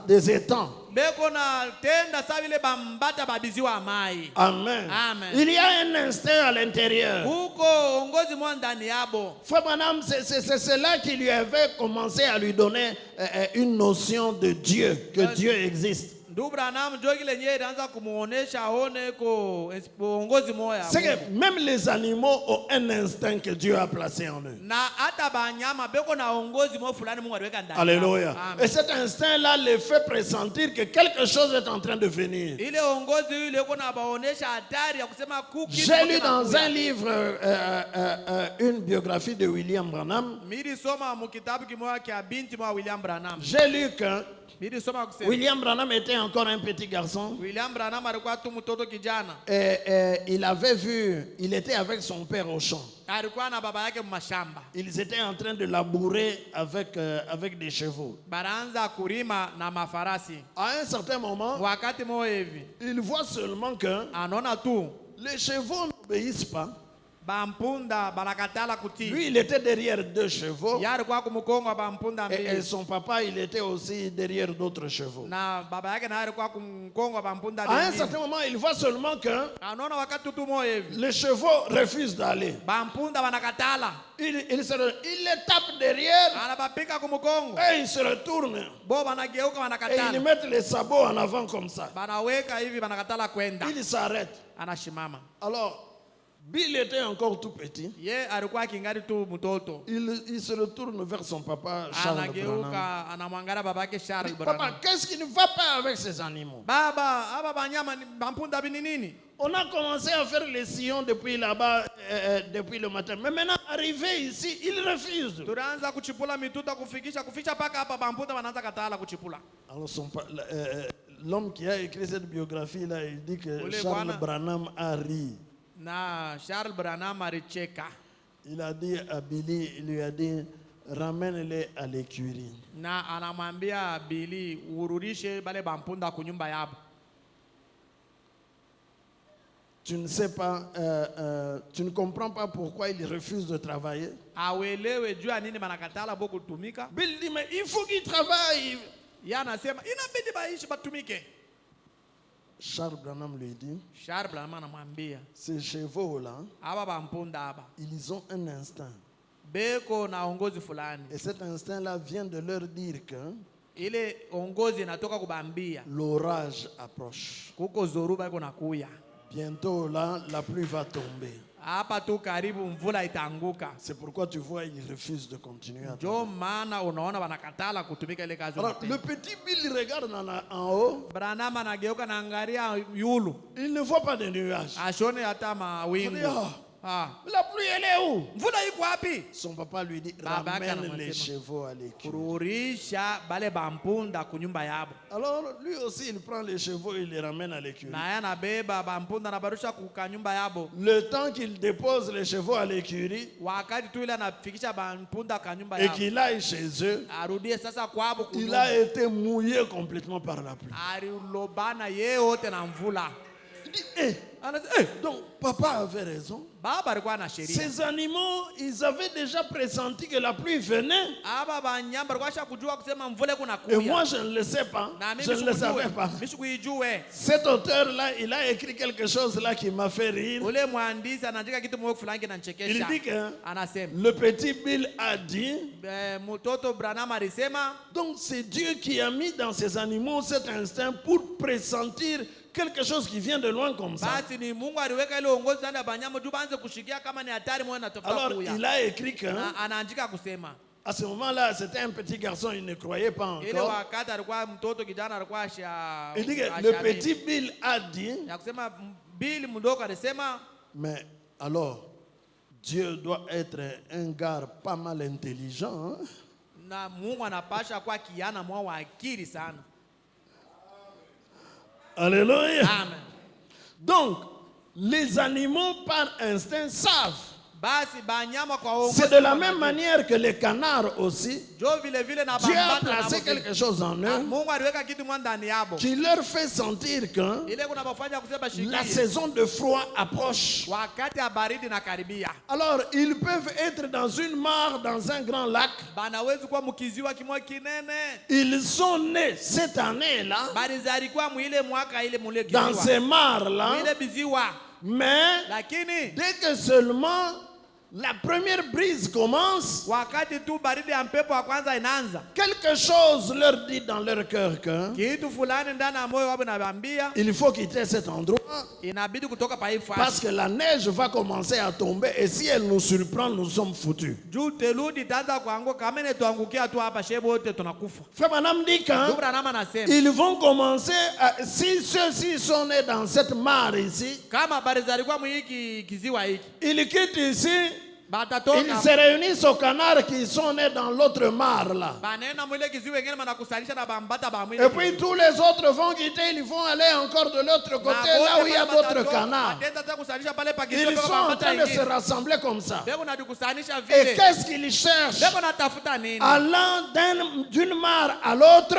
des étangs. beko na tenda sa vile bambata babiziwa mai. Amen. Amen. Il y a un instinct à l'intérieur. Huko ongozi mwa ndani yabo. Frère Branham, c'est cela qui lui avait commencé à lui donner une notion de Dieu, que Dieu existe. Ndugu Branham jogi lenye ilianza kumuonesha aone ko ongozi moya. C'est que même les animaux ont un instinct que Dieu a placé en eux. Na hata banyama beko na ongozi mo fulani Mungu aliweka ndani. Alléluia. Amen. Et cet instinct-là les fait pressentir que quelque chose est en train de venir. Ile ongozi ile kuna baonesha hatari ya kusema kuki. J'ai lu dans un livre une biographie de William Branham. Miri soma mu kitabu kimoja kia binti mwa William Branham. J'ai lu que Miri soma kusema William Branham était encore un petit garçon. William Branham alikuwa tu mtoto kijana. Et il avait vu, il était avec son père au champ. Alikuwa na baba yake mashamba. Ils étaient en train de labourer avec des chevaux. Baraanza kurima na mafarasi. À un certain moment, Wakati moja hivi il voit seulement que anaona tu les chevaux n'obéissent pas. bampunda banakatala kutii. Lui, il était derrière deux chevaux. Yari kwa kumkongo bampunda Et mbili. son papa, il était aussi derrière d'autres chevaux. Na baba yake na yari kwa kumkongo bampunda À un mbili. certain moment, il voit seulement que Anaona wakati tu moja hivi les chevaux refusent d'aller. bampunda banakatala. Il les tape derrière Anabapika kumkongo. et il se retourne. Bo banageuka Et banakatala. ils mettent les sabots en avant comme ça. Banaweka hivi banakatala kwenda. Il s'arrête. Anashimama. Alors, Bill était encore tout petit. Ye alikuwa kingali tu mtoto. Il se retourne vers son papa, Charles Branham. Anageuka anamwangalia babake Charles Papa, Branham. qu'est-ce qui ne va pas avec ces animaux? Baba, aba banyama ni bampunda bini nini? On a commencé à faire les sillons depuis là-bas, depuis le matin. Mais maintenant, arrivé ici, il refuse. Tunaanza kuchipula mituta kufikisha paka hapa bampunda wanaanza katala kuchipula. Alors, l'homme qui a écrit cette biographie-là, il dit que Ule Charles bwana- Branham a ri. Na Charles Branham alicheka. Il a dit à Billy, il lui a dit, ramène-les à l'écurie. Na anamwambia Billy urudishe bale bampunda kunyumba yabo. Tu ne sais pas, tu ne comprends pas pourquoi il refuse de travailler. Awelewe juu ya nini banakatala bo kutumika. Bill dit, mais il faut qu'il travaille. Yeye anasema inabidi baishi batumike. Charles Branham lui dit, Charles Branham anamwambia ces chevaux-là, aba bampunda aba ils ont un instinct. beko na ongozi fulani. Et cet instinct-là vient de leur dire que Ile ongozi inatoka kubambia l'orage approche. kuko zoruba iko nakuya. Bientôt, là, la pluie va tomber. Hapa tu karibu mvula itaanguka. C'est pourquoi tu vois, ils refusent de continuer à Ndio maana unaona wanakatala kutumika ile kazi. Alors, le petit Bill il regarde en haut, Branham anageuka na angalia yulu. il ne voit pas de nuages. Ashone hata Il dit, mawingu. ah, la pluie, elle est où? Mvula iko wapi? Son papa lui dit, Baba yake ramène les anamwambia, chevaux à l'écurie. Kururisha bale bampunda kunyumba yabo. Alors, lui aussi, il prend les chevaux et il les ramène à l'écurie. Na yana beba bampunda na barusha kukanyumba yabo. Le temps qu'il dépose les chevaux à l'écurie Wakati tu ile anafikisha bampunda kanyumba et yabo. qu'il aille chez eux, Arudie sasa kwabo il kunyumba. a été mouillé complètement par la pluie. Alilobana yeyote na mvula. Il dit, eh, Anasema, donc papa avait raison. baba alikuwa na sheria. Ces animaux, ils avaient déjà pressenti que la pluie venait. Aba banyamba alikuwa kujua kusema mvula kuna Et kuya. moi, je ne le sais pas. Na mimi Je ne le savais pas. Mishikuijue. Cet auteur-là, il a écrit quelque chose là qui m'a fait rire. Ule mwandishi anaandika kitu moyo fulani Il kinanichekesha. dit que Anasema, le petit Bill a dit, mtoto Branham alisema, donc c'est Dieu qui a mis dans ces animaux cet instinct pour pressentir quelque chose qui vient de loin comme ça. basi ni Mungu aliweka ile uongozi ndani ya banyama juu baanze kushikia kama ni hatari moyo natafuta Alors kuya. il a écrit que Na anaandika kusema, à ce moment-là, c'était un petit garçon, il ne croyait pas ile encore. wakati alikuwa mtoto kijana alikuwa Il dit que le petit Bill a dit, ya kusema Bili mdogo alisema, mais alors, Dieu doit être un gars pas mal intelligent. Hein? na Mungu anapasha kwa kiana mwa wa akili sana. Alléluia. Amen. Donc, les animaux par instinct savent basi banyama kwa uongozi. C'est de la même manière que les canards aussi. Jo vile vile na Dieu a bambata na placé mbuzi. quelque chose en eux Mungu aliweka kitu mwa ndani yabo. qui leur fait sentir que Ile kuna bafanya kusema la shikia. saison de froid approche. Wakati ya baridi na karibia. Alors, ils peuvent être dans une mare, dans un grand lac. Banawezi kuwa mkiziwa kimwa kinene. Ils sont nés cette année-là, Balizalikuwa mwile mwaka ile mule dans kiziwa. ces mares-là. Mwile biziwa. Mais, Lakini dès que seulement la première brise commence, wakati tu baridi ya mpepo wa kwanza inaanza, quelque chose leur dit dans leur cœur que kitu fulani ndani ya moyo wao inabambia il faut quitter cet endroit inabidi kutoka pa hii parce fasi. que la neige va commencer à tomber et si elle nous surprend, nous sommes foutus. Juu teludi itaanza kuanguka, kama ile tuangukia tu hapa shebo wote tunakufa. Frère Branham dit que Dubra nama nasema ils vont commencer à, si ceux-ci sont nés dans cette mare ici, kama habari zalikuwa mwiki kiziwa hiki ils quittent ici, ils batatoka se réunissent aux canards qui sont nés dans l'autre mare là. banena mwile kiziwa wengine banakusalisha na bambata ba mwile. Et puis tous les autres vont quitter, ils vont aller encore de l'autre côté, là où il y a d'autres canards. Ils sont en train de se rassembler comme ça. Et qu'est-ce qu'ils cherchent? Allant d'une mare à l'autre,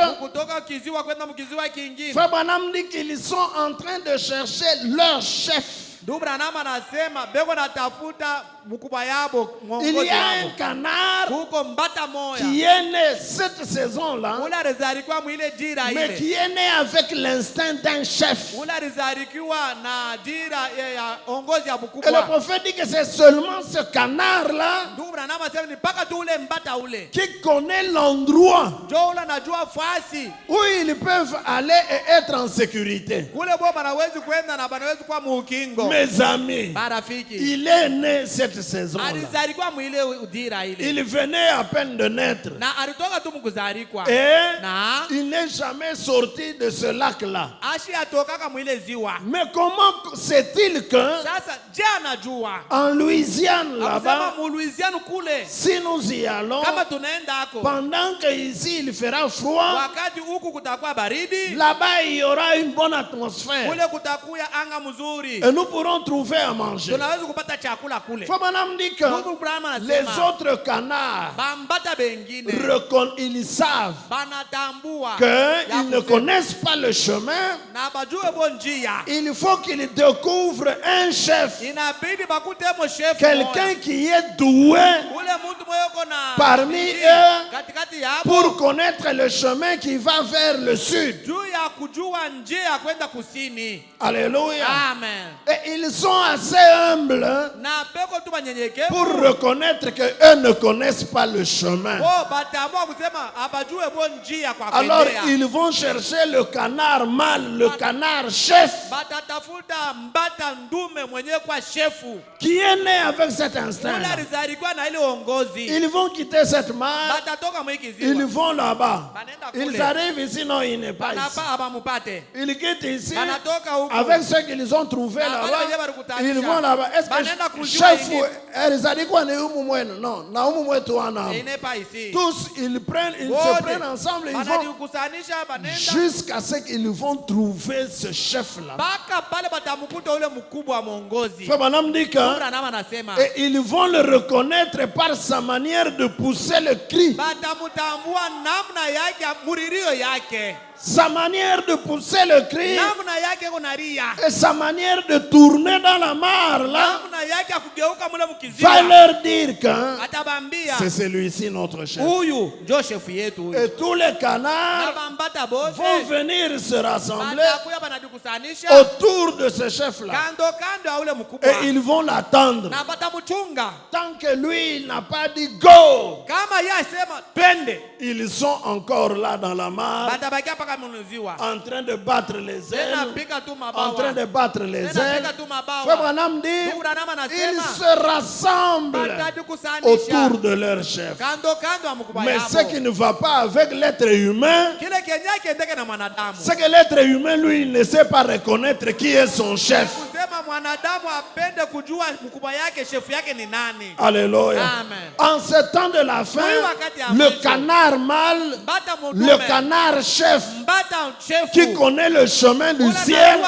Frère Branham dit qu'ils sont en train de chercher leur chef. Dubranama anasema beko natafuta mkubwa yabo Il mwongozi y a un yabo. canard Kuko mbata moya qui est né cette saison-là, ula rizalikiwa mwile jira mais ile qui est né avec l'instinct d'un chef. ula rizalikiwa na jira ya ongozi ya Et le mkubwa. prophète dit que c'est seulement ce canard-là Dubranama anasema ni mpaka tu ule mbata ule qui connaît l'endroit jo ula najua fasi où ils peuvent aller et être en sécurité. kule bo banawezi kwenda na banawezi kuwa mukingo. Mes amis, Barafiki il est né cette saison-là. alizalikiwa mwile ujira ile Il venait à peine de naître. na alitoka tu mkuzarikwa Et na il n'est jamais sorti de ce lac-là. ashi atokaka mwile ziwa. Mais comment sait-il que Sasa je anajua en Louisiane akusema là-bas, mu Louisiane kule si nous y allons, kama tunaenda hako pendant qu'ici il fera froid, wakati huku kutakuwa baridi là-bas il y aura une bonne atmosphère. kule kutakuya anga mzuri Et nous pourrons trouver à manger. tunaweza kupata chakula kule. Frère Branham dit que Ndugu Branham les anasema autres canards, bambata bengine ils savent banatambua qu'ils ne connaissent pas le chemin. na bajue bo njia. Il faut qu'ils découvrent un chef, Inabidi bakute mo chef quelqu'un qui est doué ule mtu moyoko na parmi bidii eux katikati yabo pour connaître le chemin qui va vers le sud. juu ya kujua njia ya kwenda kusini. Alléluia. Amen. Et ils sont assez humbles Na peko tu banyenyekevu pour reconnaître qu'eux ne connaissent pas le chemin. oh batambua kusema abajue bo njia kwa Alors kwendea. ils vont chercher le canard mâle, le canard chef, Batatafuta mbata ndume mwenyewe kwa shefu qui est né avec cet instinct. ule alizalikuwa na ile uongozi. Ils vont quitter cette mare, Batatoka mwiki ils ziwa vont là-bas. banenda Ils kule arrivent ici, non, il n'est pas ici. banapa abamupate Ils quittent ici banatoka huko avec ce qu'ils ont trouvé Na wale wenyewe là-bas. walikutanisha. Ils vont là-bas. Est-ce Banenda que kujua chef ingine. alizalikuwa ni humu mwenu? Non, na humu mwetu wana. inepa isi Tous ils se wote prennent ensemble, ils vont banajikusanisha banenda jusqu'à ce qu'ils vont trouver ce chef-là. mpaka pale batamukuta ule mkubwa wa mwongozi. Frère Branham dit que Branham anasema et ils vont le reconnaître par sa manière de pousser le cri. batamutambua namna yake muririo yake Sa manière de pousser le cri namna yake kunaria et sa manière de tourner dans la mare là namna yake akugeuka mule va mkiziwa leur dire que atabambia c'est celui-ci notre chef. huyu ndio shefu yetu huyu. Et tous les Na canards bambata bote vont venir se rassembler batakuya banajikusanisha autour de ce chef-là. kando kando ya ule mkubwa Et ils vont l'attendre. na batamuchunga. Tant que lui il n'a pas dit go, Kama yeye asema twende ils sont encore là dans la mare batabakia mpaka mnuziwa en train de battre les tena ailes. pika tu En train mabawa de battre les tena ailes. pika tu mabawa. Frère Branham dit Ndugu Branham ils anasema se rassemblent batakusanisha autour de leur chef. kando kando ya mkubwa Mais yabo. ce qui ne va pas avec l'être humain, Kile kenye kiendeke na mwanadamu c'est que l'être humain, lui, il ne sait pas reconnaître qui est son chef. Alléluia. En ce temps de la fin, le canard mâle, le canard chef qui connaît le chemin du ciel,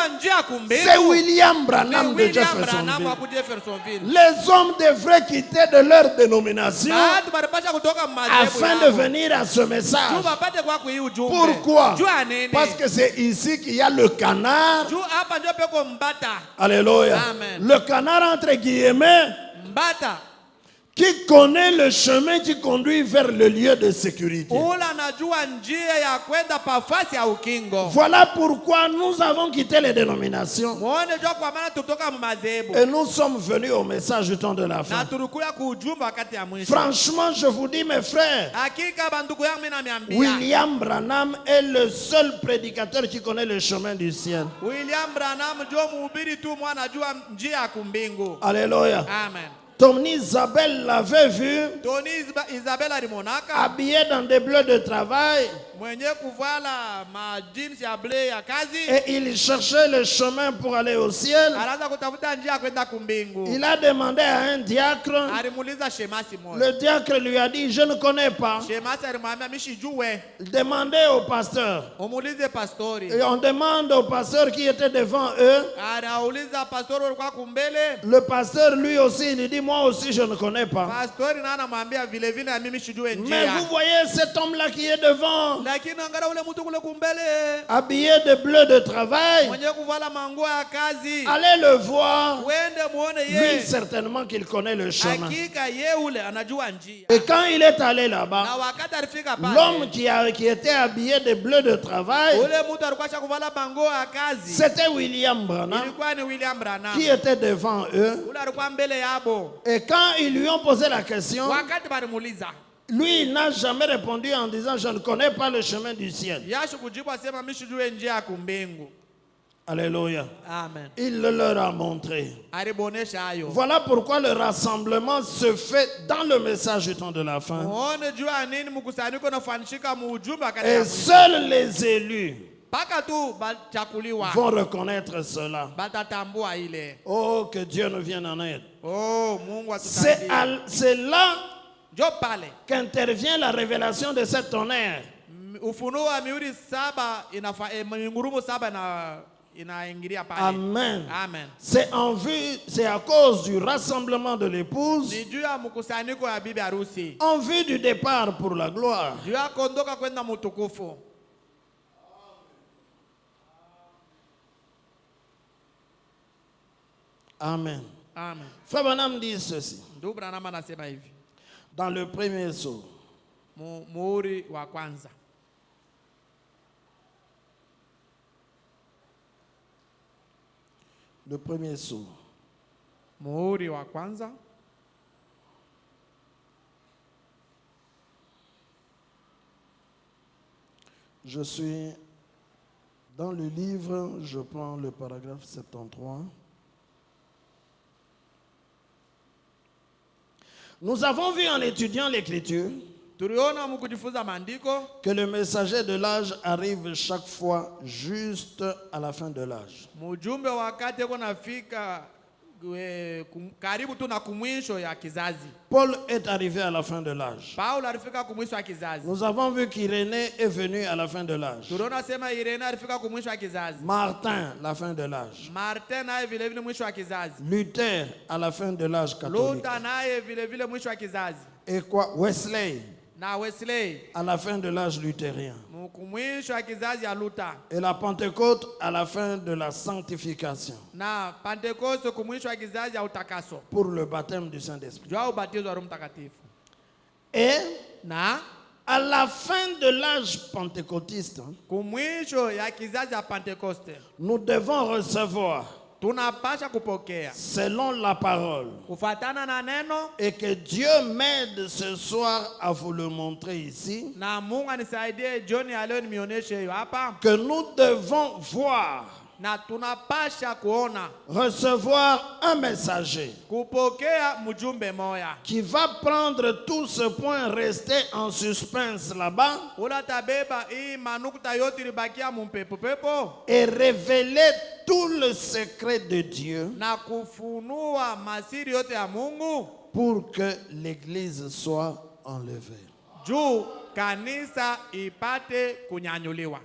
c'est William Branham de Jeffersonville. Les hommes devraient quitter de leur dénomination afin de venir à ce message. Pourquoi? Parce que c'est ici qu'il y a le canard. Alléluia. Le canard entre guillemets qui connaît le chemin qui conduit vers le lieu de sécurité. Voilà pourquoi nous avons quitté les dénominations et nous sommes venus au message du temps de la fin. Franchement, je vous dis, mes frères, William Branham est le seul prédicateur qui connaît le chemin du ciel. Alléluia. Amen. Tony Isabelle l'avait vu habillé dans des bleus de travail et il cherchait le chemin pour aller au ciel. Il a demandé à un diacre. Le diacre lui a dit: je ne connais pas. Demandez au pasteur. Et on demande au pasteur qui était devant eux. Le pasteur lui aussi, il dit: moi aussi je ne connais pas. Mais vous voyez cet homme-là qui est devant, habillé de bleu de travail, allez le voir. Lui, certainement qu'il connaît le chemin. Et quand il est allé là-bas, l'homme qui était habillé de bleu de travail, c'était William Branham qui était devant eux. Et quand ils lui ont posé la question, lui, il n'a jamais répondu en disant: je ne connais pas le chemin du ciel. Alléluia. Amen. Il le leur a montré. Voilà pourquoi le rassemblement se fait dans le message du temps de la fin. Et seuls les élus vont reconnaître cela. Oh, que Dieu nous vienne en aide. C'est là qu'intervient la révélation de cet tonnerre. Amen. Amen. C'est en vue, c'est à cause du rassemblement de l'épouse, en vue du départ pour la gloire. Amen. Amen. Frère Branham dit ceci dans le premier saut. Le premier saut. Je suis dans le livre, je prends le paragraphe 73. Nous avons vu en étudiant l'écriture que le messager de l'âge arrive chaque fois juste à la fin de l'âge. Paul est arrivé à la fin de l'âge. Nous avons vu qu'Irénée est venu à la fin de l'âge. Martin, la fin de l'âge. Luther, à la fin de l'âge catholique. Et quoi? Wesley, à la fin de l'âge luthérien. Et la Pentecôte à la fin de la sanctification. Pour le baptême du Saint-Esprit. Et à la fin de l'âge pentecôtiste, nous devons recevoir selon la parole. Et que Dieu m'aide ce soir à vous le montrer ici. Que nous devons voir na tunapasha kuona recevoir un messager kupokea mjumbe moya qui va prendre tout ce point resté en suspense là-bas ulatabeba hii manukuta yote ilibakia mumpepo et révéler tout le secret de Dieu na kufunua masiri yote ya Mungu pour que l'église soit enlevée. juu kanisa ipate kunyanyuliwa.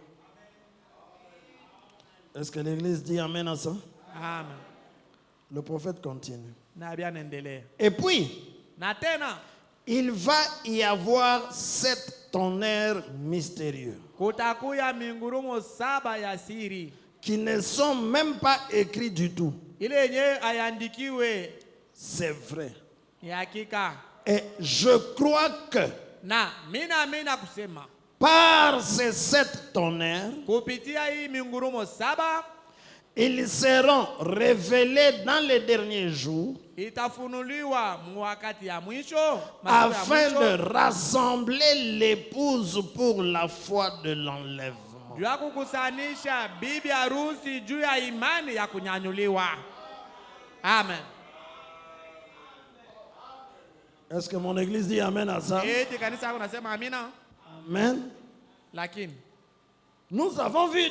Est-ce que l'église dit amen à ça? Amen. Le prophète continue. Na bien endelea. Et puis, Na tena il va y avoir 7 tonnerres mystérieux kutakuya mingurumo 7 ya siri qui ne sont même pas écrits du tout. ile yenyewe ayandikiwe. C'est vrai. Ya hakika. Et je crois que Na mina kusema par ces 7 tonnerres, kupitia hii mingurumo 7 ils seront révélés dans les derniers jours itafunuliwa mwakati ya mwisho afin de rassembler l'épouse pour la foi de l'enlèvement. juu ya kukusanisha bibi harusi juu ya imani ya kunyanyuliwa. Amen. Est-ce que mon église dit amen à ça? Eti kanisa yako nasema amina. Amen. Lakini Nous avons vu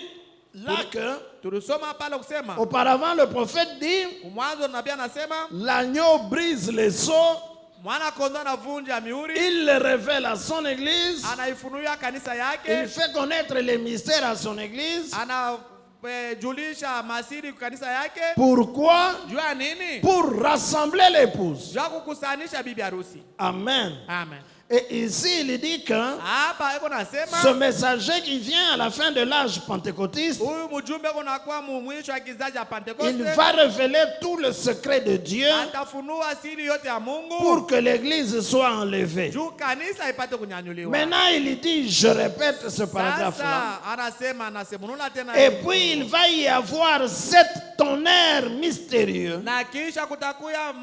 là que tulisoma pale kusema auparavant le prophète dit mwanzo nabii anasema l'agneau brise les sceaux, mwana kondoo anavunja mihuri, il le révèle à son église, anaifunulia kanisa il yake, fait connaître les mystères à son église. anajulisha masiri kanisa yake. Pourquoi? Juu ya nini? Pour rassembler l'épouse. Juu ya kukusanisha bibi harusi. Amen. Amen. Et ici, il dit que Hapa iko nasema ce messager qui vient à la fin de l'âge pentecôtiste, huyu mjumbe kunakuwa mwisho wa kizazi cha il Pentekoste, va révéler tout le secret de Dieu atafunua siri yote ya Mungu pour que l'église soit enlevée. juu kanisa ipate kunyanyuliwa. Maintenant, il dit, je répète ce paragraphe-là. Sasa anasemunula tena. Et puis, il va y avoir 7 tonnerres mystérieux Na kisha kutakuya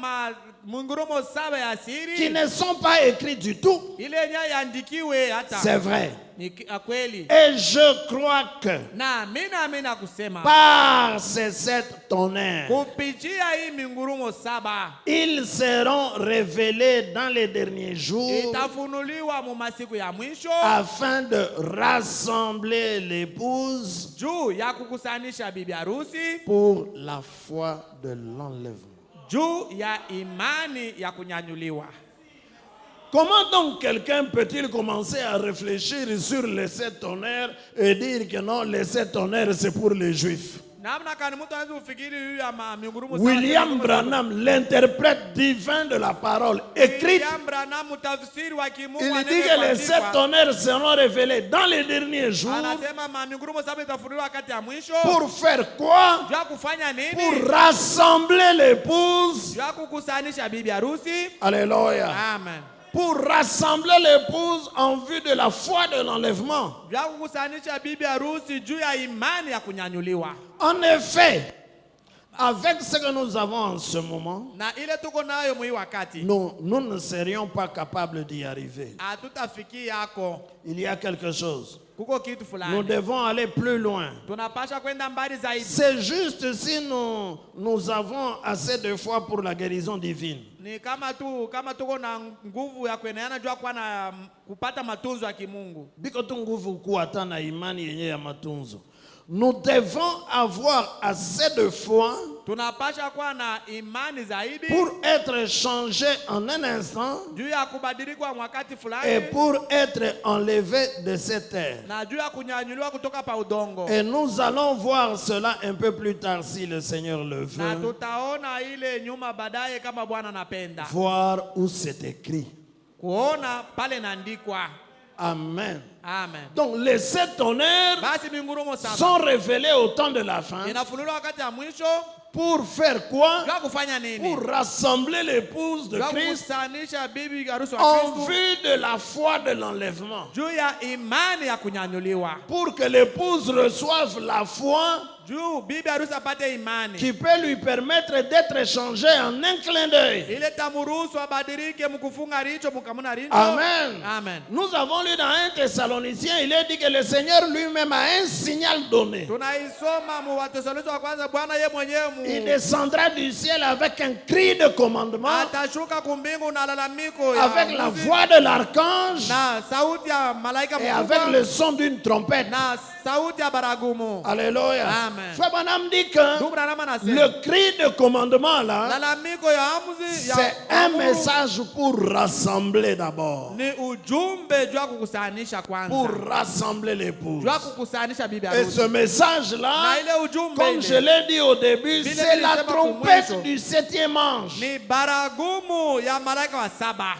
mungurumo 7 ya siri qui ne sont pas écrits du tout. ile yenyewe yandikiwe hata. C'est vrai. Ni kweli. Et je crois que Na mina kusema par ces 7 tonnerres, kupitia hii mingurumo 7 ils seront révélés dans les derniers jours itafunuliwa mu masiku ya mwisho afin de rassembler l'épouse juu ya kukusanisha bibi harusi pour la foi de l'enlèvement. juu ya imani ya kunyanyuliwa. Comment donc quelqu'un peut-il commencer à réfléchir sur les 7 tonnerres et dire que non, les 7 tonnerres c'est pour les Juifs? William Branham, l'interprète divin de la parole écrite, il dit que les 7 tonnerres seront révélés dans les derniers jours. Pour faire quoi? Pour rassembler l'épouse. Alléluia. Amen. Pour rassembler l'épouse en vue de la foi de l'enlèvement. En effet, avec ce que nous avons en ce moment, nous ne serions pas capables d'y arriver. Il y a quelque chose. Nous devons aller plus loin. C'est juste si nous avons assez de foi pour la guérison divine. Nous devons avoir assez de foi pour être changé en un instant et pour être enlevé de cette terre. Et nous allons voir cela un peu plus tard si le Seigneur le veut. Voir où c'est écrit. Amen. Amen. Donc les 7 tonnerres sont révélés au temps de la fin. Pour faire quoi? Pour rassembler l'épouse de Christ en vue de la foi de l'enlèvement. Pour que l'épouse reçoive la foi qui peut lui permettre d'être changé en un clin d'œil. Amen. Amen. Nous avons lu dans 1 Thessaloniciens, il est dit que le Seigneur lui-même a un signal donné. Il descendra du ciel avec un cri de commandement, avec la voix de l'archange et avec le son d'une trompette. Alléluia. Frère Branham dit que le cri de commandement là, c'est un message pour rassembler d'abord. Pour rassembler l'épouse. Et ce message là, comme je l'ai dit au début, c'est la trompette du 7e ange.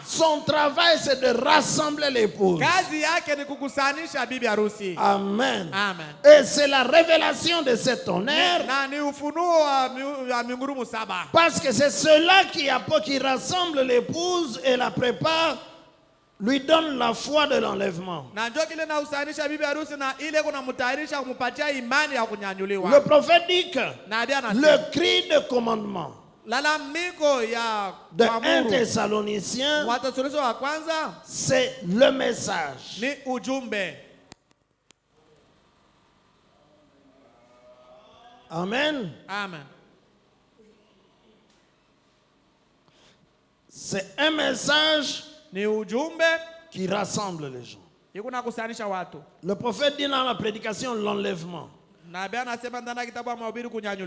Son travail c'est de rassembler l'épouse. Amen. Et c'est la révélation de cet honneur. Parce que c'est cela qui rassemble l'épouse et la prépare, lui donne la foi de l'enlèvement. Le prophète dit que le cri de commandement de 1 Thessaloniciens, c'est le message. Amen. Amen. C'est un message qui rassemble les gens. Le prophète dit dans la prédication l'enlèvement.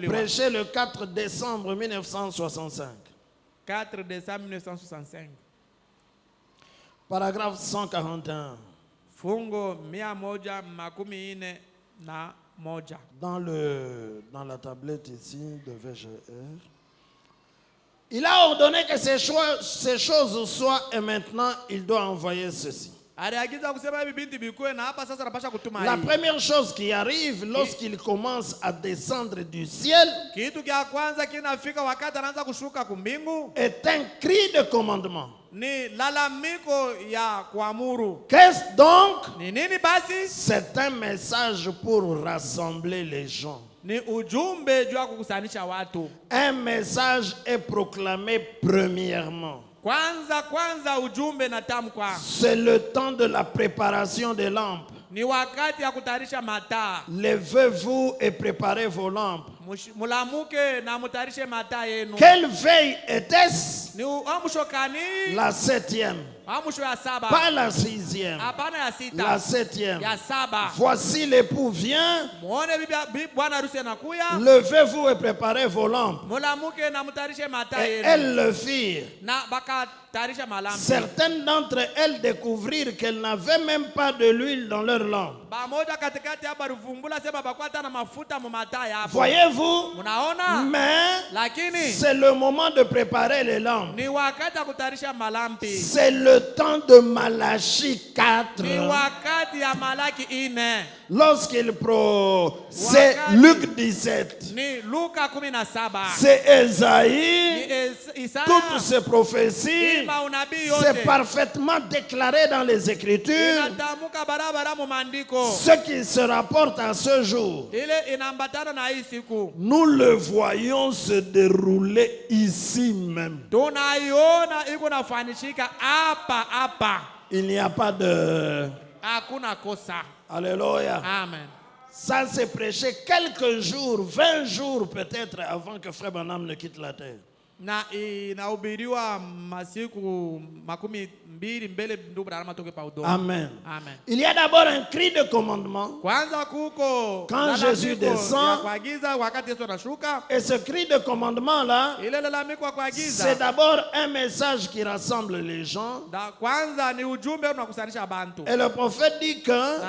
Prêché le 4 décembre 1965. 4 décembre 1965. Paragraphe 141. Fungo 141 na moja. Dans la tablette ici de VGR. Il a ordonné que ces choses soient et maintenant il doit envoyer ceci. La première chose qui arrive lorsqu'il commence à descendre du ciel est un cri de commandement. Qu'est-ce donc? C'est un message pour rassembler les gens. Un message est proclamé premièrement. C'est le temps de la préparation des lampes. Levez-vous et préparez vos lampes. Quelle veille était-ce? La 7e. Pas la 6e. La 7e. Voici l'époux vient. Levez-vous et préparez vos lampes. Et elles le firent. Certaines d'entre elles découvrirent qu'elles n'avaient même pas de l'huile dans leurs lampes. Voyez-vous? Mais c'est le moment de préparer les lampes. C'est le temps de Malachie 4. Lorsqu'il c'est Luc 17. C'est Esaïe. Toutes ces prophéties, c'est parfaitement déclaré dans les Écritures. Ce qui se rapporte à ce jour, nous le voyons se dérouler ici même. Il n'y a pas de... Alléluia. Amen. Ça s'est prêché quelques jours, 20 jours peut-être avant que Frère Branham ne quitte la terre. Amen. Amen. Il y a d'abord un cri de commandement quand Jésus descend. Et ce cri de commandement là, c'est d'abord un message qui rassemble les gens. Et le prophète dit que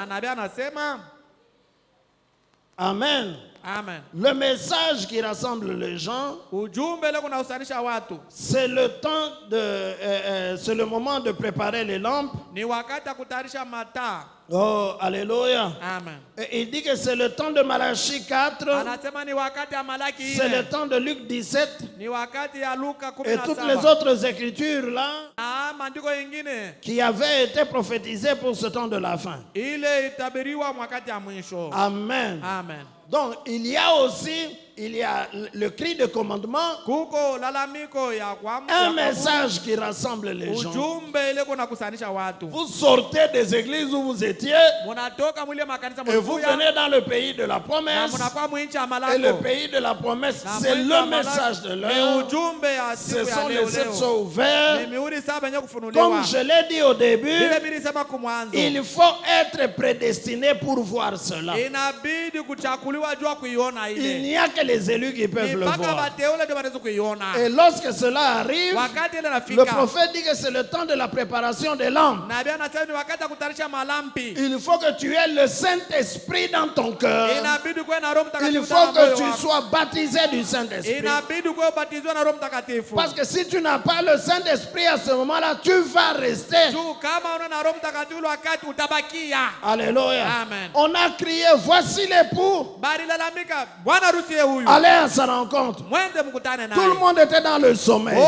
Amen. Amen. Le message qui rassemble les gens, c'est le temps c'est le moment de préparer les lampes. Oh, alléluia. Amen. Et il dit que c'est le temps de Malachie 4. C'est le temps de Luc 17. Et toutes les autres écritures là. qui avait été prophétisé pour ce temps de la fin. Amen. Amen. Donc, il y a aussi le cri de commandement, un message qui rassemble les gens. Vous sortez des églises où vous étiez et vous venez dans le pays de la promesse. Et le pays de la promesse, c'est le message de l'heure. Ce sont les 7 sont ouverts. Comme je l'ai dit au début, il faut être prédestiné pour voir cela. Il n'y a que les élus qui peuvent le voir. Et lorsque cela arrive, le prophète dit que c'est le temps de la préparation des lampes. Il faut que tu aies le Saint-Esprit dans ton cœur. Il faut que tu sois baptisé du Saint-Esprit. Parce que si tu n'as pas le Saint-Esprit à ce moment-là, tu vas rester. Alléluia. Amen. On a crié, voici l'époux. Allez à sa rencontre. Tout le monde était dans le sommeil.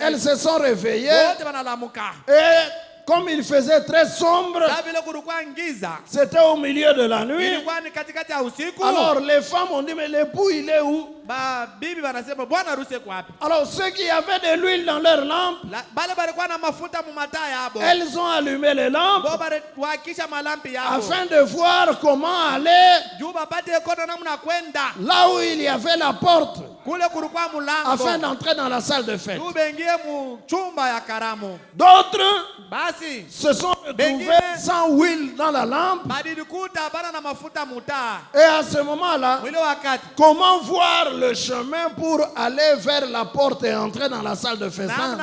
Elles se sont réveillées. Et comme il faisait très sombre, c'était au milieu de la nuit. Alors les femmes ont dit, mais l'époux il est où? Alors ceux qui avaient de l'huile dans leurs lampes, elles ont allumé les lampes afin de voir comment aller là où il y avait la porte, afin d'entrer dans la salle de fête. D'autres se sont retrouvés sans huile dans la lampe. Et à ce moment-là, comment voir le chemin pour aller vers la porte et entrer dans la salle de festin?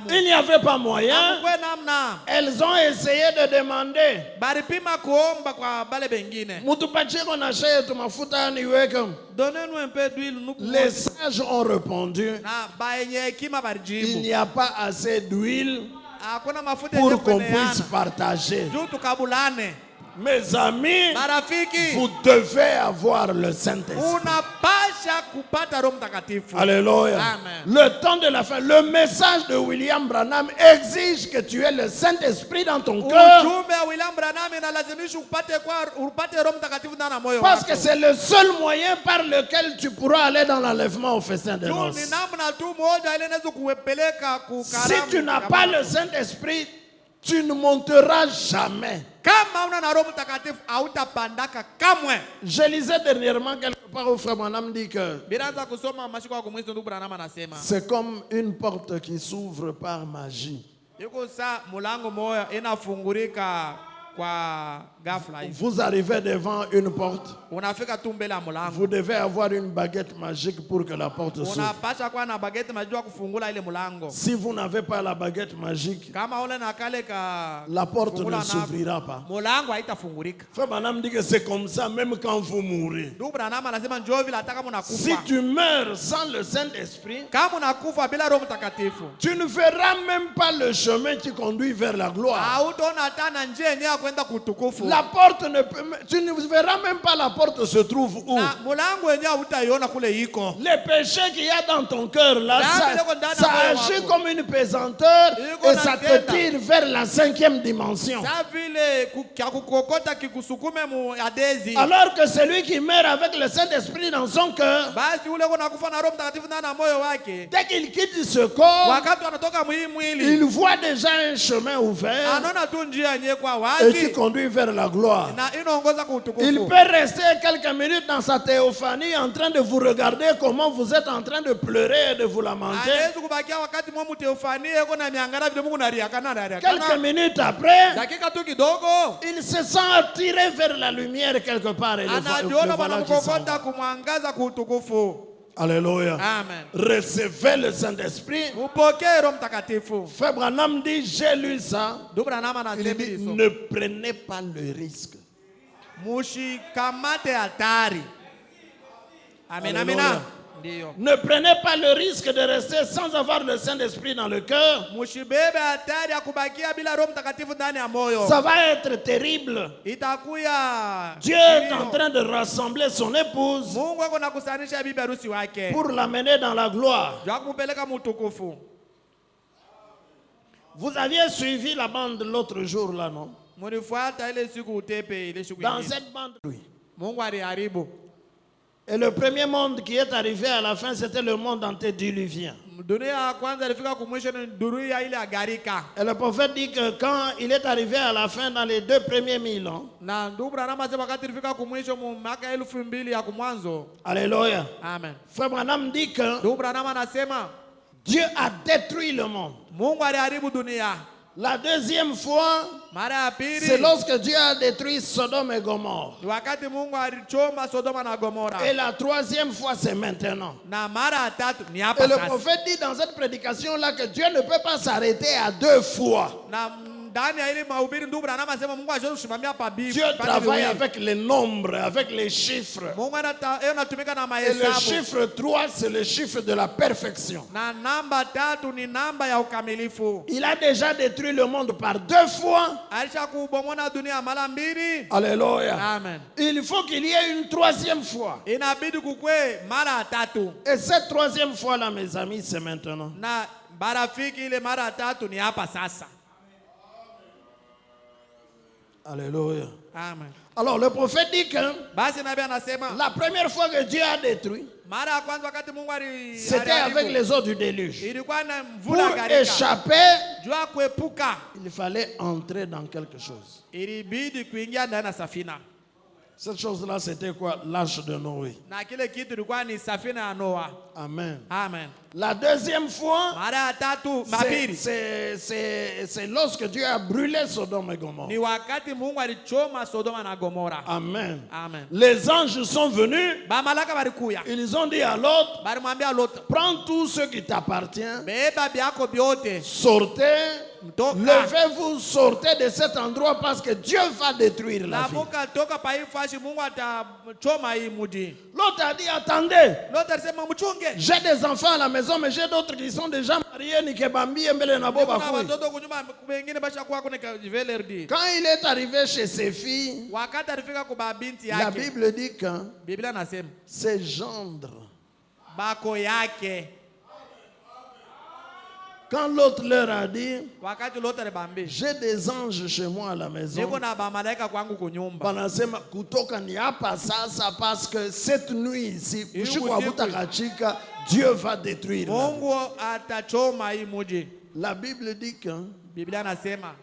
Il n'y avait pas moyen. Elles ont essayé de demander. Donnez-nous un peu d'huile. Les sages ont répondu, il n'y a pas assez d'huile pour qu'on puisse partager. Mes amis, vous devez avoir le Saint-Esprit. Alléluia. Le temps de la fin, le message de William Branham exige que tu aies le Saint-Esprit dans ton cœur. Parce que c'est le seul moyen par lequel tu pourras aller dans l'enlèvement au festin de noces. Si tu n'as pas le Saint-Esprit, tu ne monteras jamais. Je lisais dernièrement quelque part où Frère Branham dit que c'est comme une porte qui s'ouvre par magie. Vous arrivez devant une porte. Vous devez avoir une baguette magique pour que la porte s'ouvre. Si vous n'avez pas la baguette magique, la porte ne s'ouvrira pas. Frère Branham dit que c'est comme ça même quand vous mourrez. Si tu meurs sans le Saint-Esprit, tu ne verras même pas le chemin qui conduit vers la gloire. La porte tu ne verras même pas la porte se trouve où. Les péchés qu'il y a dans ton cœur là, ça agit comme une pesanteur et ça te tire vers la 5e dimension. Alors que celui qui meurt avec le Saint-Esprit dans son cœur, dès qu'il quitte ce corps, il voit déjà un chemin ouvert et qui conduit vers la gloire. Il peut rester quelques minutes dans sa théophanie en train de vous regarder comment vous êtes en train de pleurer et de vous lamenter. Quelques minutes après, il se sent attiré vers la lumière quelque part et le voilà qui s'en va. Alléluia. Amen. Recevez le Saint-Esprit. Frère Branham dit, j'ai lu ça. Il dit, ne prenez pas le risque. Amen. Amen. Ne prenez pas le risque de rester sans avoir le Saint-Esprit dans le cœur. Ça va être terrible. Dieu est en train de rassembler son épouse pour l'amener dans la gloire. Vous aviez suivi la bande l'autre jour là, non? Dans cette bande, oui. Et le premier monde qui est arrivé à la fin, c'était le monde antédiluvien. Et le prophète dit que quand il est arrivé à la fin, dans les 2 premiers 1000 ans, alléluia. Amen. Frère Branham dit que Dieu a détruit le monde. La deuxième fois, c'est lorsque Dieu a détruit Sodome et Gomorrhe. Et la troisième fois, c'est maintenant. Et le prophète dit dans cette prédication-là que Dieu ne peut pas s'arrêter à 2 fois. Dieu travaille avec les nombres, avec les chiffres. Et le chiffre 3, c'est le chiffre de la perfection. Il a déjà détruit le monde par 2 fois. Alléluia. Amen. Il faut qu'il y ait une 3e fois. Et cette 3e fois-là, mes amis, c'est maintenant. Alléluia. Amen. Alors le prophète dit que la première fois que Dieu a détruit, c'était avec les eaux du déluge. Pour échapper, il fallait entrer dans quelque chose. Cette chose-là, c'était quoi? L'arche de Noé. Amen. Amen. La deuxième fois, c'est lorsque Dieu a brûlé Sodome et Gomorrhe. Amen. Amen. Les anges sont venus. Ils ont dit à l'autre, prends tout ce qui t'appartient, sortez. Levez-vous, sortez de cet endroit parce que Dieu va détruire la ville. L'autre a dit, attendez, j'ai des enfants à la maison, mais j'ai d'autres qui sont déjà mariés. Quand il est arrivé chez ses filles, la Bible dit que ses gendres, quand l'autre leur a dit, j'ai des anges chez moi à la maison, parce que cette nuit ici, Dieu va détruire la Bible dit que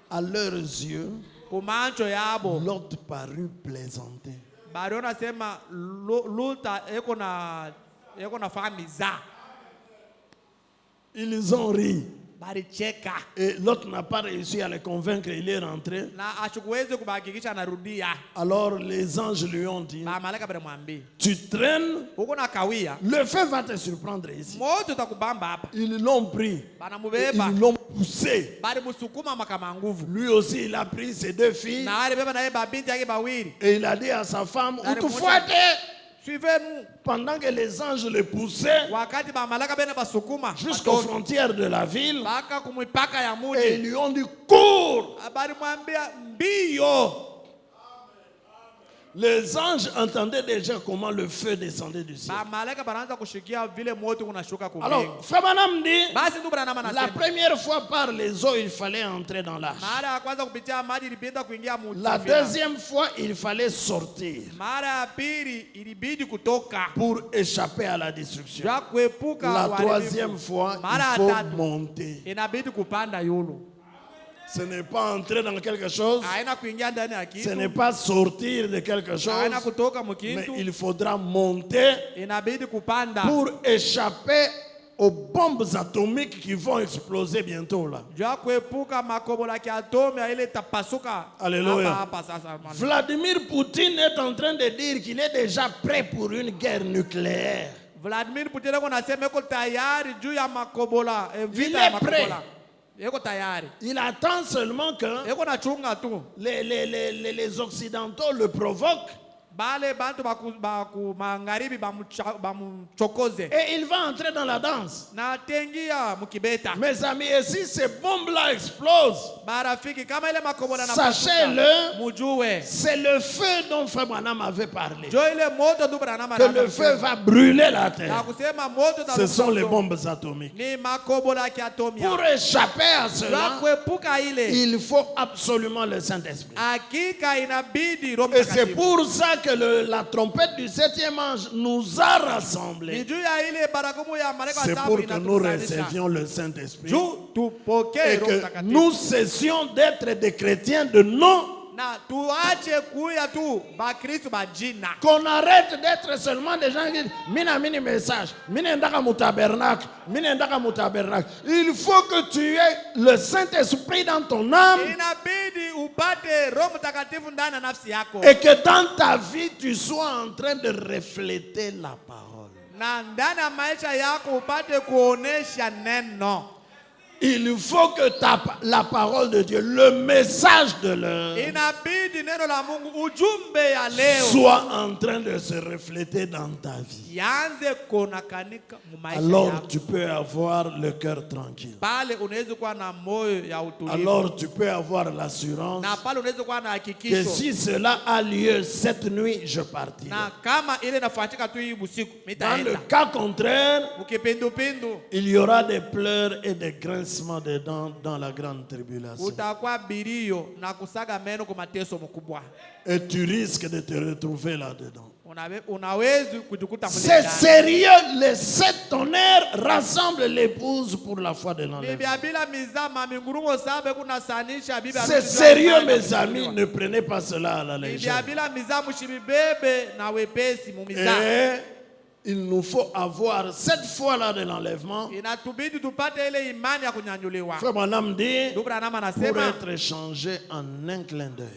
à leurs yeux, l'autre parut plaisanter. Ils ont ri. Et l'autre n'a pas réussi à les convaincre, il est rentré. Alors les anges lui ont dit, tu traînes, le feu va te surprendre ici. Ils l'ont pris, ils l'ont poussé. Lui aussi il a pris ses 2 filles et il a dit à sa femme, suivez-nous. Pendant que les anges le poussaient jusqu'aux frontières de la ville, et ils lui ont dit, cours. Les anges entendaient déjà comment le feu descendait du ciel. Alors, Frère Branham dit, la première fois par les eaux, il fallait entrer dans l'arche. La deuxième fois, il fallait sortir pour échapper à la destruction. La troisième fois, il faut monter. Ce n'est pas entrer dans quelque chose, ce n'est pas sortir de quelque chose, mais il faudra monter pour échapper aux bombes atomiques qui vont exploser bientôt là. Alléluia. Vladimir Poutine est en train de dire qu'il est déjà prêt pour une guerre nucléaire. Il est prêt. Il attend seulement que les Occidentaux le provoquent Et il va entrer dans la danse. Mes amis, et si ces bombes-là explosent, sachez-le, c'est le feu dont Frère Branham avait parlé. Que le feu va brûler la terre. Ce sont les bombes atomiques. Pour échapper à cela, il faut absolument le Saint-Esprit. Et c'est pour ça que la trompette du 7e ange nous a rassemblés. C'est pour que nous recevions le Saint-Esprit et que nous cessions d'être des chrétiens de nom. Qu'on arrête d'être seulement des gens qui disent mina mini message, mina ndaka mu tabernacle, mina ndaka mu tabernacle. Il faut que tu aies le Saint-Esprit dans ton âme et que dans ta vie tu sois en train de refléter la parole. Il faut que la parole de Dieu, le message de l'heure, soit en train de se refléter dans ta vie. Alors tu peux avoir le cœur tranquille. Alors tu peux avoir l'assurance que si cela a lieu cette nuit, je partirai. Dans le cas contraire, il y aura des pleurs et des grincements des dents dans la grande tribulation. Et tu risques de te retrouver là-dedans. C'est sérieux, les 7 tonnerres rassemblent l'épouse pour la foi de l'enlèvement. C'est sérieux, mes amis, ne prenez pas cela à la légère. Et il nous faut avoir cette foi-là de l'enlèvement. Frère Branham dit, pour être changé en un clin d'œil.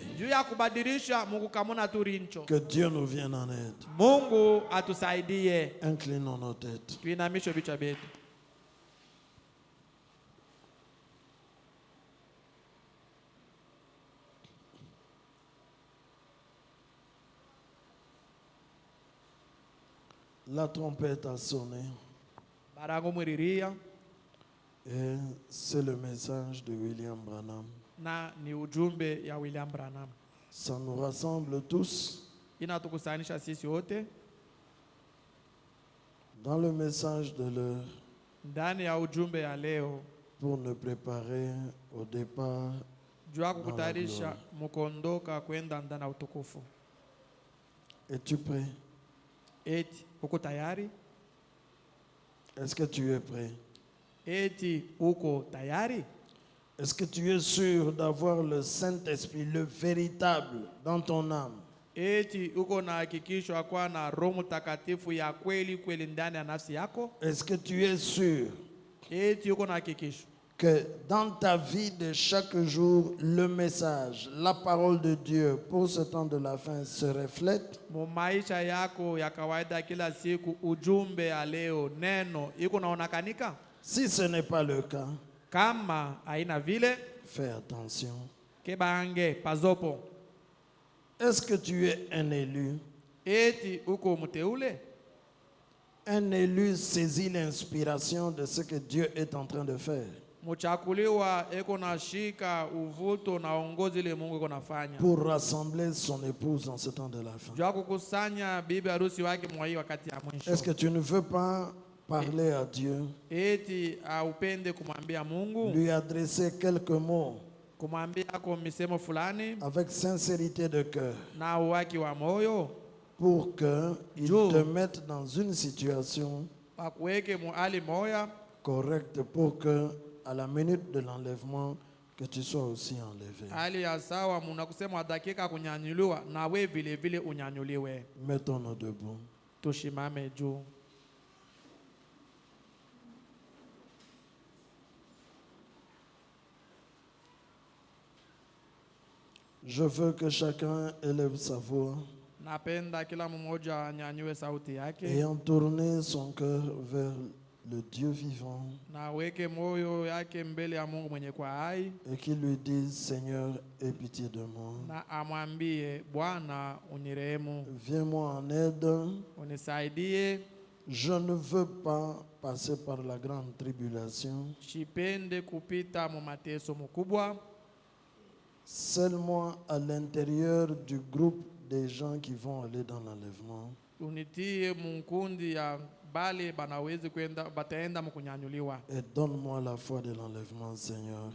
Que Dieu nous vienne en aide. Inclinons nos têtes. La trompette a sonné. Et c'est le message de William Branham. Ça nous rassemble tous dans le message de l'heure pour nous préparer au départ dans la gloire. Es-tu prêt? Est-ce que tu es prêt? Est-ce que tu es sûr d'avoir le Saint-Esprit, le véritable, dans ton âme? Est-ce que tu es sûr que dans ta vie de chaque jour, le message, la parole de Dieu pour ce temps de la fin se reflète? Si ce n'est pas le cas, fais attention. Est-ce que tu es un élu? Un élu saisit l'inspiration de ce que Dieu est en train de faire pour rassembler son épouse en ce temps de la fin. Est-ce que tu ne veux pas parler à Dieu, lui adresser quelques mots avec sincérité de cœur pour qu'il te mette dans une situation correcte pour que à la minute de l'enlèvement que tu sois aussi enlevé. Mettons-nous debout. Je veux que chacun élève sa voix ayant tourné son cœur vers le Dieu vivant et qu'il lui dise, Seigneur, aie pitié de moi. Viens-moi en aide. Je ne veux pas passer par la grande tribulation. Seulement à l'intérieur du groupe des gens qui vont aller dans l'enlèvement. Et donne-moi la foi de l'enlèvement, Seigneur.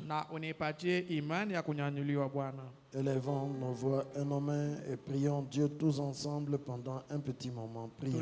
Élevons nos voix et nos mains et prions Dieu tous ensemble pendant un petit moment. Prions.